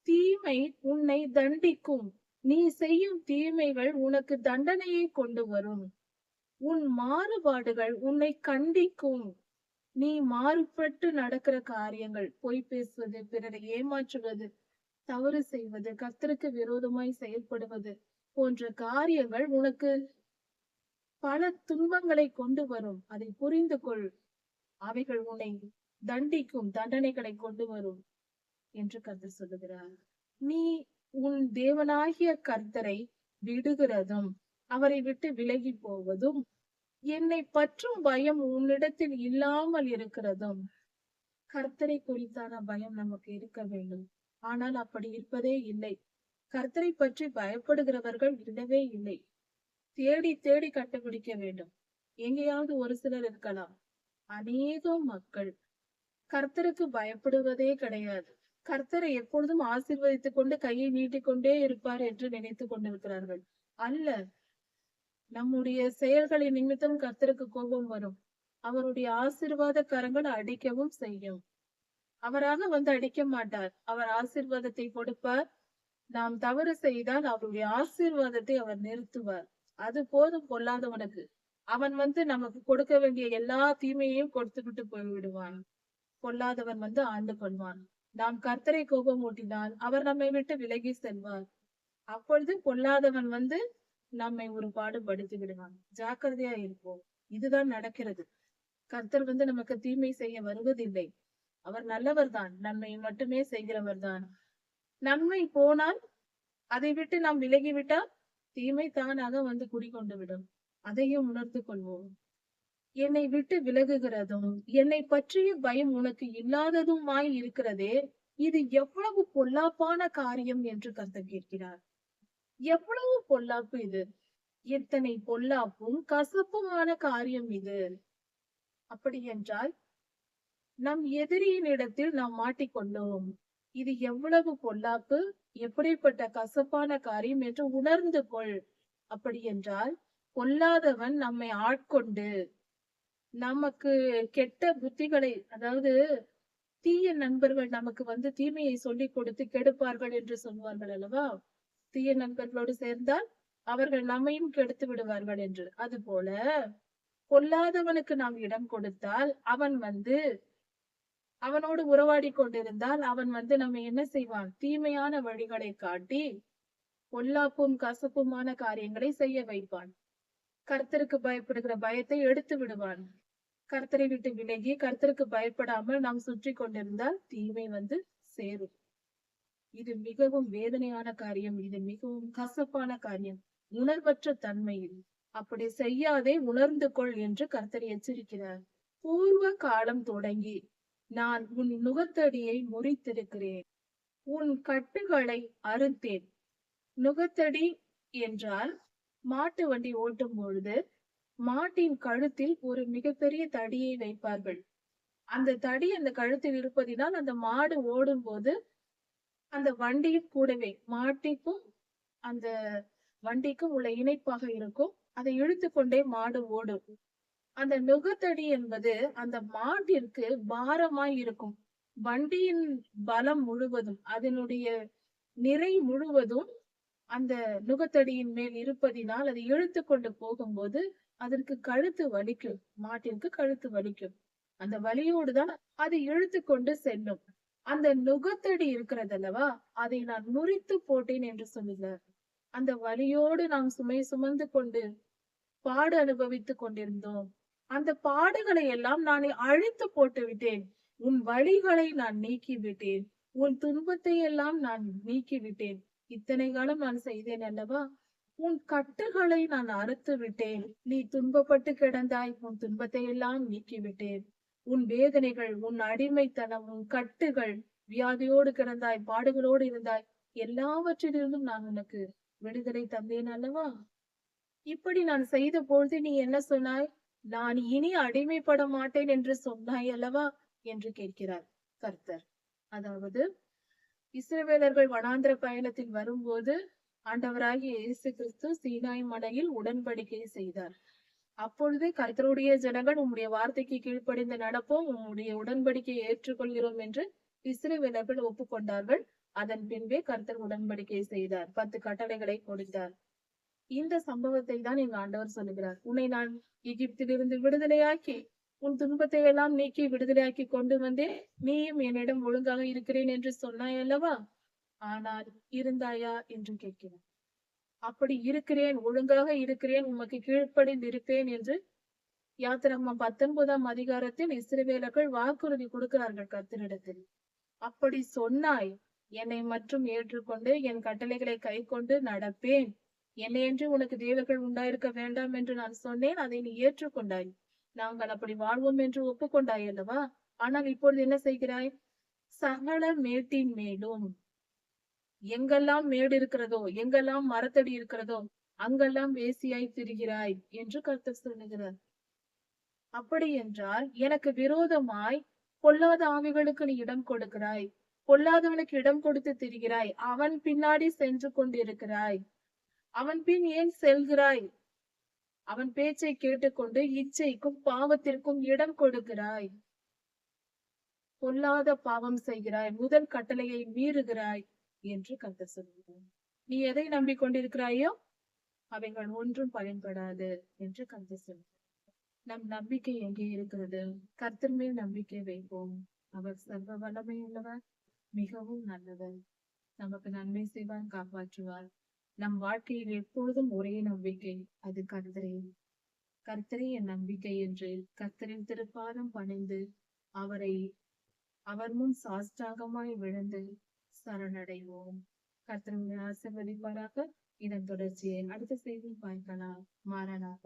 தீமை உன்னை தண்டிக்கும். நீ செய்யும் தீமைகள் உனக்கு தண்டனையை கொண்டு வரும். உன் மாறுபாடுகள் உன்னை கண்டிக்கும். நீ மாறுபட்டு நடக்கிற காரியங்கள், பொய் பேசுவது, பிறரை ஏமாற்றுவது, தவறு செய்வது, கர்த்தருக்கு விரோதமாய் செயல்படுவது போன்ற காரியங்கள் உனக்கு பல துன்பங்களை கொண்டு வரும். அதை புரிந்து கொள். அவைகள் உன்னை தண்டிக்கும், தண்டனைகளை கொண்டு வரும் என்று கர்த்தர் சொல்லுகிறார். நீ உன் தேவனாகிய கர்த்தரை விடுகிறதும் அவரை விட்டு விலகி போவதும், என்னை பற்றும் பயம் உன்னிடத்தில் இல்லாமல் இருக்கிறதும். கர்த்தரை குறித்தான பயம் நமக்கு இருக்க வேண்டும். ஆனால் அப்படி இருப்பதே இல்லை. கர்த்தரை பற்றி பயப்படுகிறவர்கள் இல்லவே இல்லை. தேடி தேடி கண்டுபிடிக்க வேண்டும். எங்கேயாவது ஒரு சிலர் இருக்கலாம். அநேக மக்கள் கர்த்தருக்கு பயப்படுவதே கிடையாது. கர்த்தரை எப்பொழுதும் ஆசீர்வதித்துக் கொண்டு கையை நீட்டிக்கொண்டே இருப்பார் என்று நினைத்துக் கொண்டிருக்கிறார்கள். அல்ல, நம்முடைய செயல்களின் நிமித்தம் கர்த்தருக்கு கோபம் வரும். அவருடைய ஆசீர்வாத கரங்கள் அடிக்கவும் செய்யும். அவராக வந்து அடிக்க மாட்டார். அவர் ஆசீர்வாதத்தை கொடுப்பார். நாம் தவறு செய்தால் அவருடைய ஆசீர்வாதத்தை அவர் நிறுத்துவார். அது போதும் பொல்லாதவனுக்கு. அவன் வந்து நமக்கு கொடுக்க வேண்டிய எல்லா தீமையையும் கொடுத்துவிட்டு போய்விடுவான். பொல்லாதவன் வந்து ஆண்டு கொள்வான். நாம் கர்த்தரை கோபமூட்டினால் அவர் நம்மை விட்டு விலகி செல்வார். அப்பொழுது பொல்லாதவன் வந்து நம்மை ஒரு பாடுபடுத்தி விடுவான். ஜாக்கிரதையா இருப்போம். இதுதான் நடக்கிறது. கர்த்தர் வந்து நமக்கு தீமை செய்ய வருவதில்லை. அவர் நல்லவர் தான். நன்மை மட்டுமே செய்கிறவர் தான். நன்மை போனால் அதை விட்டு நாம் விலகிவிட்டால் தீமை தானாக வந்து குடிகொண்டு விடும். அதையும் உணர்ந்து கொள்வோம். என்னை விட்டு விலகுகிறதும் என்னை பற்றிய பயம் உனக்கு இல்லாததுமாய் இருக்கிறதே, இது எவ்வளவு பொல்லாப்பான காரியம் என்று கர்த்தர் கேட்கிறார். எவ்வளவு பொல்லாப்பு இது! எத்தனை பொல்லாப்பும் கசப்புமான காரியம் இது. அப்படி என்றால் நம் எதிரியின் இடத்தில் நாம் மாட்டிக்கொண்டோம். இது எவ்வளவு பொல்லாப்பு, எப்படிப்பட்ட கசப்பான காரியம் என்று உணர்ந்து கொள். அப்படி என்றால் பொல்லாதவன் நம்மை ஆட்கொண்டு நமக்கு கெட்ட புத்திகளை, அதாவது தீய நண்பர்கள் நமக்கு வந்து தீமையை சொல்லிக் கொடுத்து கெடுப்பார்கள் என்று சொல்வார்கள் அல்லவா? தீய நண்பர்களோடு சேர்ந்தால் அவர்கள் நம்மையும் கெடுத்து விடுவார்கள் என்று. அதுபோல பொல்லாதவனுக்கு நாம் இடம் கொடுத்தால் அவனோடு உறவாடி கொண்டிருந்தால் அவன் வந்து நம்ம என்ன செய்வான்? தீமையான வழிகளை காட்டி பொல்லாப்பும் கசப்புமான காரியங்களை செய்ய வைப்பான். கர்த்தருக்கு பயப்படுகிற பயத்தை எடுத்து விடுவான். கர்த்தரை விட்டு விலகி கர்த்தருக்கு பயப்படாமல் நாம் சுற்றி கொண்டிருந்தால் தீமை வந்து சேரும். இது மிகவும் வேதனையான காரியம். இது மிகவும் கசப்பான காரியம். உணர்வற்ற தன்மை. அப்படி செய்யாதே, உணர்ந்து கொள் என்று கர்த்தர் எச்சரிக்கிறார். பூர்வ காலம் தொடங்கி நான் உன் நுகத்தடியை முறித்திருக்கிறேன், உன் கட்டுகளை அறுத்தேன். நுகத்தடி என்றால் மாட்டு வண்டி ஓட்டும் பொழுது மாட்டின் கழுத்தில் ஒரு மிகப்பெரிய தடியை வைப்பார்கள். அந்த தடி அந்த கழுத்தில் இருப்பதினால் அந்த மாடு ஓடும் போது அந்த வண்டியும் கூடவே மாட்டிற்கும் அந்த வண்டிக்கும் உள்ள இணைப்பாக இருக்கும். அதை இழுத்து கொண்டே மாடு ஓடும். அந்த நுகத்தடி என்பது அந்த மாட்டிற்கு பாரமாய் இருக்கும். வண்டியின் பலம் முழுவதும், அதனுடைய நிறை முழுவதும் அந்த நுகத்தடியின் மேல் இருப்பதினால் அதை இழுத்து கொண்டு போகும்போது அதற்கு கழுத்து வலிக்கும். மாட்டிற்கு கழுத்து வலிக்கும். அந்த வலியோடுதான் அதை இழுத்து கொண்டு செல்லும். அந்த நுகத்தடி இருக்கிறது அல்லவா, அதை நான் முறித்து போட்டேன் என்று சொல்லுகிறார். அந்த வலியோடு நாம் சுமை சுமந்து கொண்டு பாடு அனுபவித்துக் கொண்டிருந்தோம். அந்த பாடுகளை எல்லாம் நான் அழித்து போட்டு விட்டேன். உன் வழிகளை நான் நீக்கி விட்டேன். உன் துன்பத்தை எல்லாம் நான் நீக்கி விட்டேன். இத்தனை காலம் நான் செய்தேன் அல்லவா? உன் கட்டுகளை நான் அறுத்து விட்டேன். நீ துன்பப்பட்டு கிடந்தாய், உன் துன்பத்தை எல்லாம் நீக்கி விட்டேன். உன் வேதனைகள், உன் அடிமைத்தனம், உன் கட்டுகள், வியாதியோடு கிடந்தாய், பாடுகளோடு இருந்தாய், எல்லாவற்றிலிருந்தும் நான் உனக்கு விடுதலை தந்தேன் அல்லவா? இப்படி நான் செய்த பொழுது நீ என்ன சொன்னாய்? நான் இனி அடிமைப்பட மாட்டேன் என்று சொன்னாய் அல்லவா என்று கேட்கிறார் கர்த்தர். அதாவது இஸ்ரவேலர்கள் வனாந்திர பயணத்தில் வரும்போது ஆண்டவராகிய இயேசு கிறிஸ்து சீனாய் மலையில் உடன்படிக்கை செய்தார். அப்பொழுது கர்த்தருடைய ஜனங்கள் உம்முடைய வார்த்தைக்கு கீழ்ப்படிந்து நடப்போம், உம்முடைய உடன்படிக்கையை ஏற்றுக்கொள்கிறோம் என்று இஸ்ரவேலர்கள் ஒப்புக்கொண்டார்கள். அதன் பின்பே கர்த்தர் உடன்படிக்கை செய்தார், 10 கட்டளைகளை கொடுத்தார். இந்த சம்பவத்தை தான் எங்க ஆண்டவர் சொல்லுகிறார். உன்னை நான் எகிப்திலிருந்து விடுதலையாக்கி உன் துன்பத்தை எல்லாம் நீக்கி விடுதலையாக்கி கொண்டு வந்தேன். நீயும் என்னிடம் ஒழுங்காக இருக்கிறேன் என்று சொன்னாய் அல்லவா? ஆனால் இருந்தாயா என்று கேட்கிறேன். அப்படி இருக்கிறேன், ஒழுங்காக இருக்கிறேன், உமக்கு கீழ்ப்படிந்து இருப்பேன் என்று யாத்திராகமம் 19ஆம் அதிகாரத்தில் இஸ்ரவேலர்கள் வாக்குறுதி கொடுக்கிறார்கள் கர்த்தரிடத்தில். அப்படி சொன்னாய், என்னை மற்றும் ஏற்றுக்கொண்டு என் கட்டளைகளை கை கொண்டு நடப்பேன், என்னையென்று உனக்கு தேவர்கள் உண்டாயிருக்க வேண்டாம் என்று நான் சொன்னேன், அதை நீ ஏற்றுக்கொண்டாய், நாங்கள் அப்படி வாழ்வோம் என்று ஒப்புக்கொண்டாய் அல்லவா? ஆனால் இப்பொழுது என்ன செய்கிறாய்? சகல மேட்டின் மேலும், எங்கெல்லாம் மேடு இருக்கிறதோ, எங்கெல்லாம் மரத்தடி இருக்கிறதோ அங்கெல்லாம் வேசியாய் திரிகிறாய் என்று கர்த்தர் சொல்லுகிறார். அப்படி என்றால் எனக்கு விரோதமாய் பொல்லாத ஆவிகளுக்கு நீ இடம் கொடுக்கிறாய், பொல்லாதவனுக்கு இடம் கொடுத்து திரிகிறாய், அவன் பின்னாடி சென்று கொண்டிருக்கிறாய். அவன் பின் ஏன் செல்கிறாய்? அவன் பேச்சை கேட்டுக்கொண்டு இச்சைக்கும் பாவத்திற்கும் இடம் கொடுக்கிறாய். பொல்லாத பாவம் செய்கிறாய், முதல் கட்டளையை மீறுகிறாய் என்று கர்த்தர் சொல்கிறார். நீ எதை நம்பிக்கொண்டிருக்கிறாயோ அவைகள் ஒன்றும் பயன்படாது என்று கர்த்தர் சொல்கிறார். நம் நம்பிக்கை எங்கே இருக்கிறது? கர்த்தர் மேல் நம்பிக்கை வைப்போம். அவர் சர்வ வல்லமையுள்ளவர், மிகவும் நல்லவர். நமக்கு நன்மை செய்வார், காப்பாற்றுவார். நம் வாழ்க்கையில் எப்பொழுதும் ஒரே நம்பிக்கை, அது கர்த்தரே. கர்த்தரே என் நம்பிக்கை என்று கர்த்தரின் திருப்பாதம் பணிந்து அவர் முன் சாஷ்டாங்கமாய் விழுந்து சரணடைவோம். கர்த்தர் உங்களை ஆசீர்வதிப்பாராக. இதன் தொடர்ச்சியை அடுத்த செய்தியில் பார்க்கலாம். மாறனாக.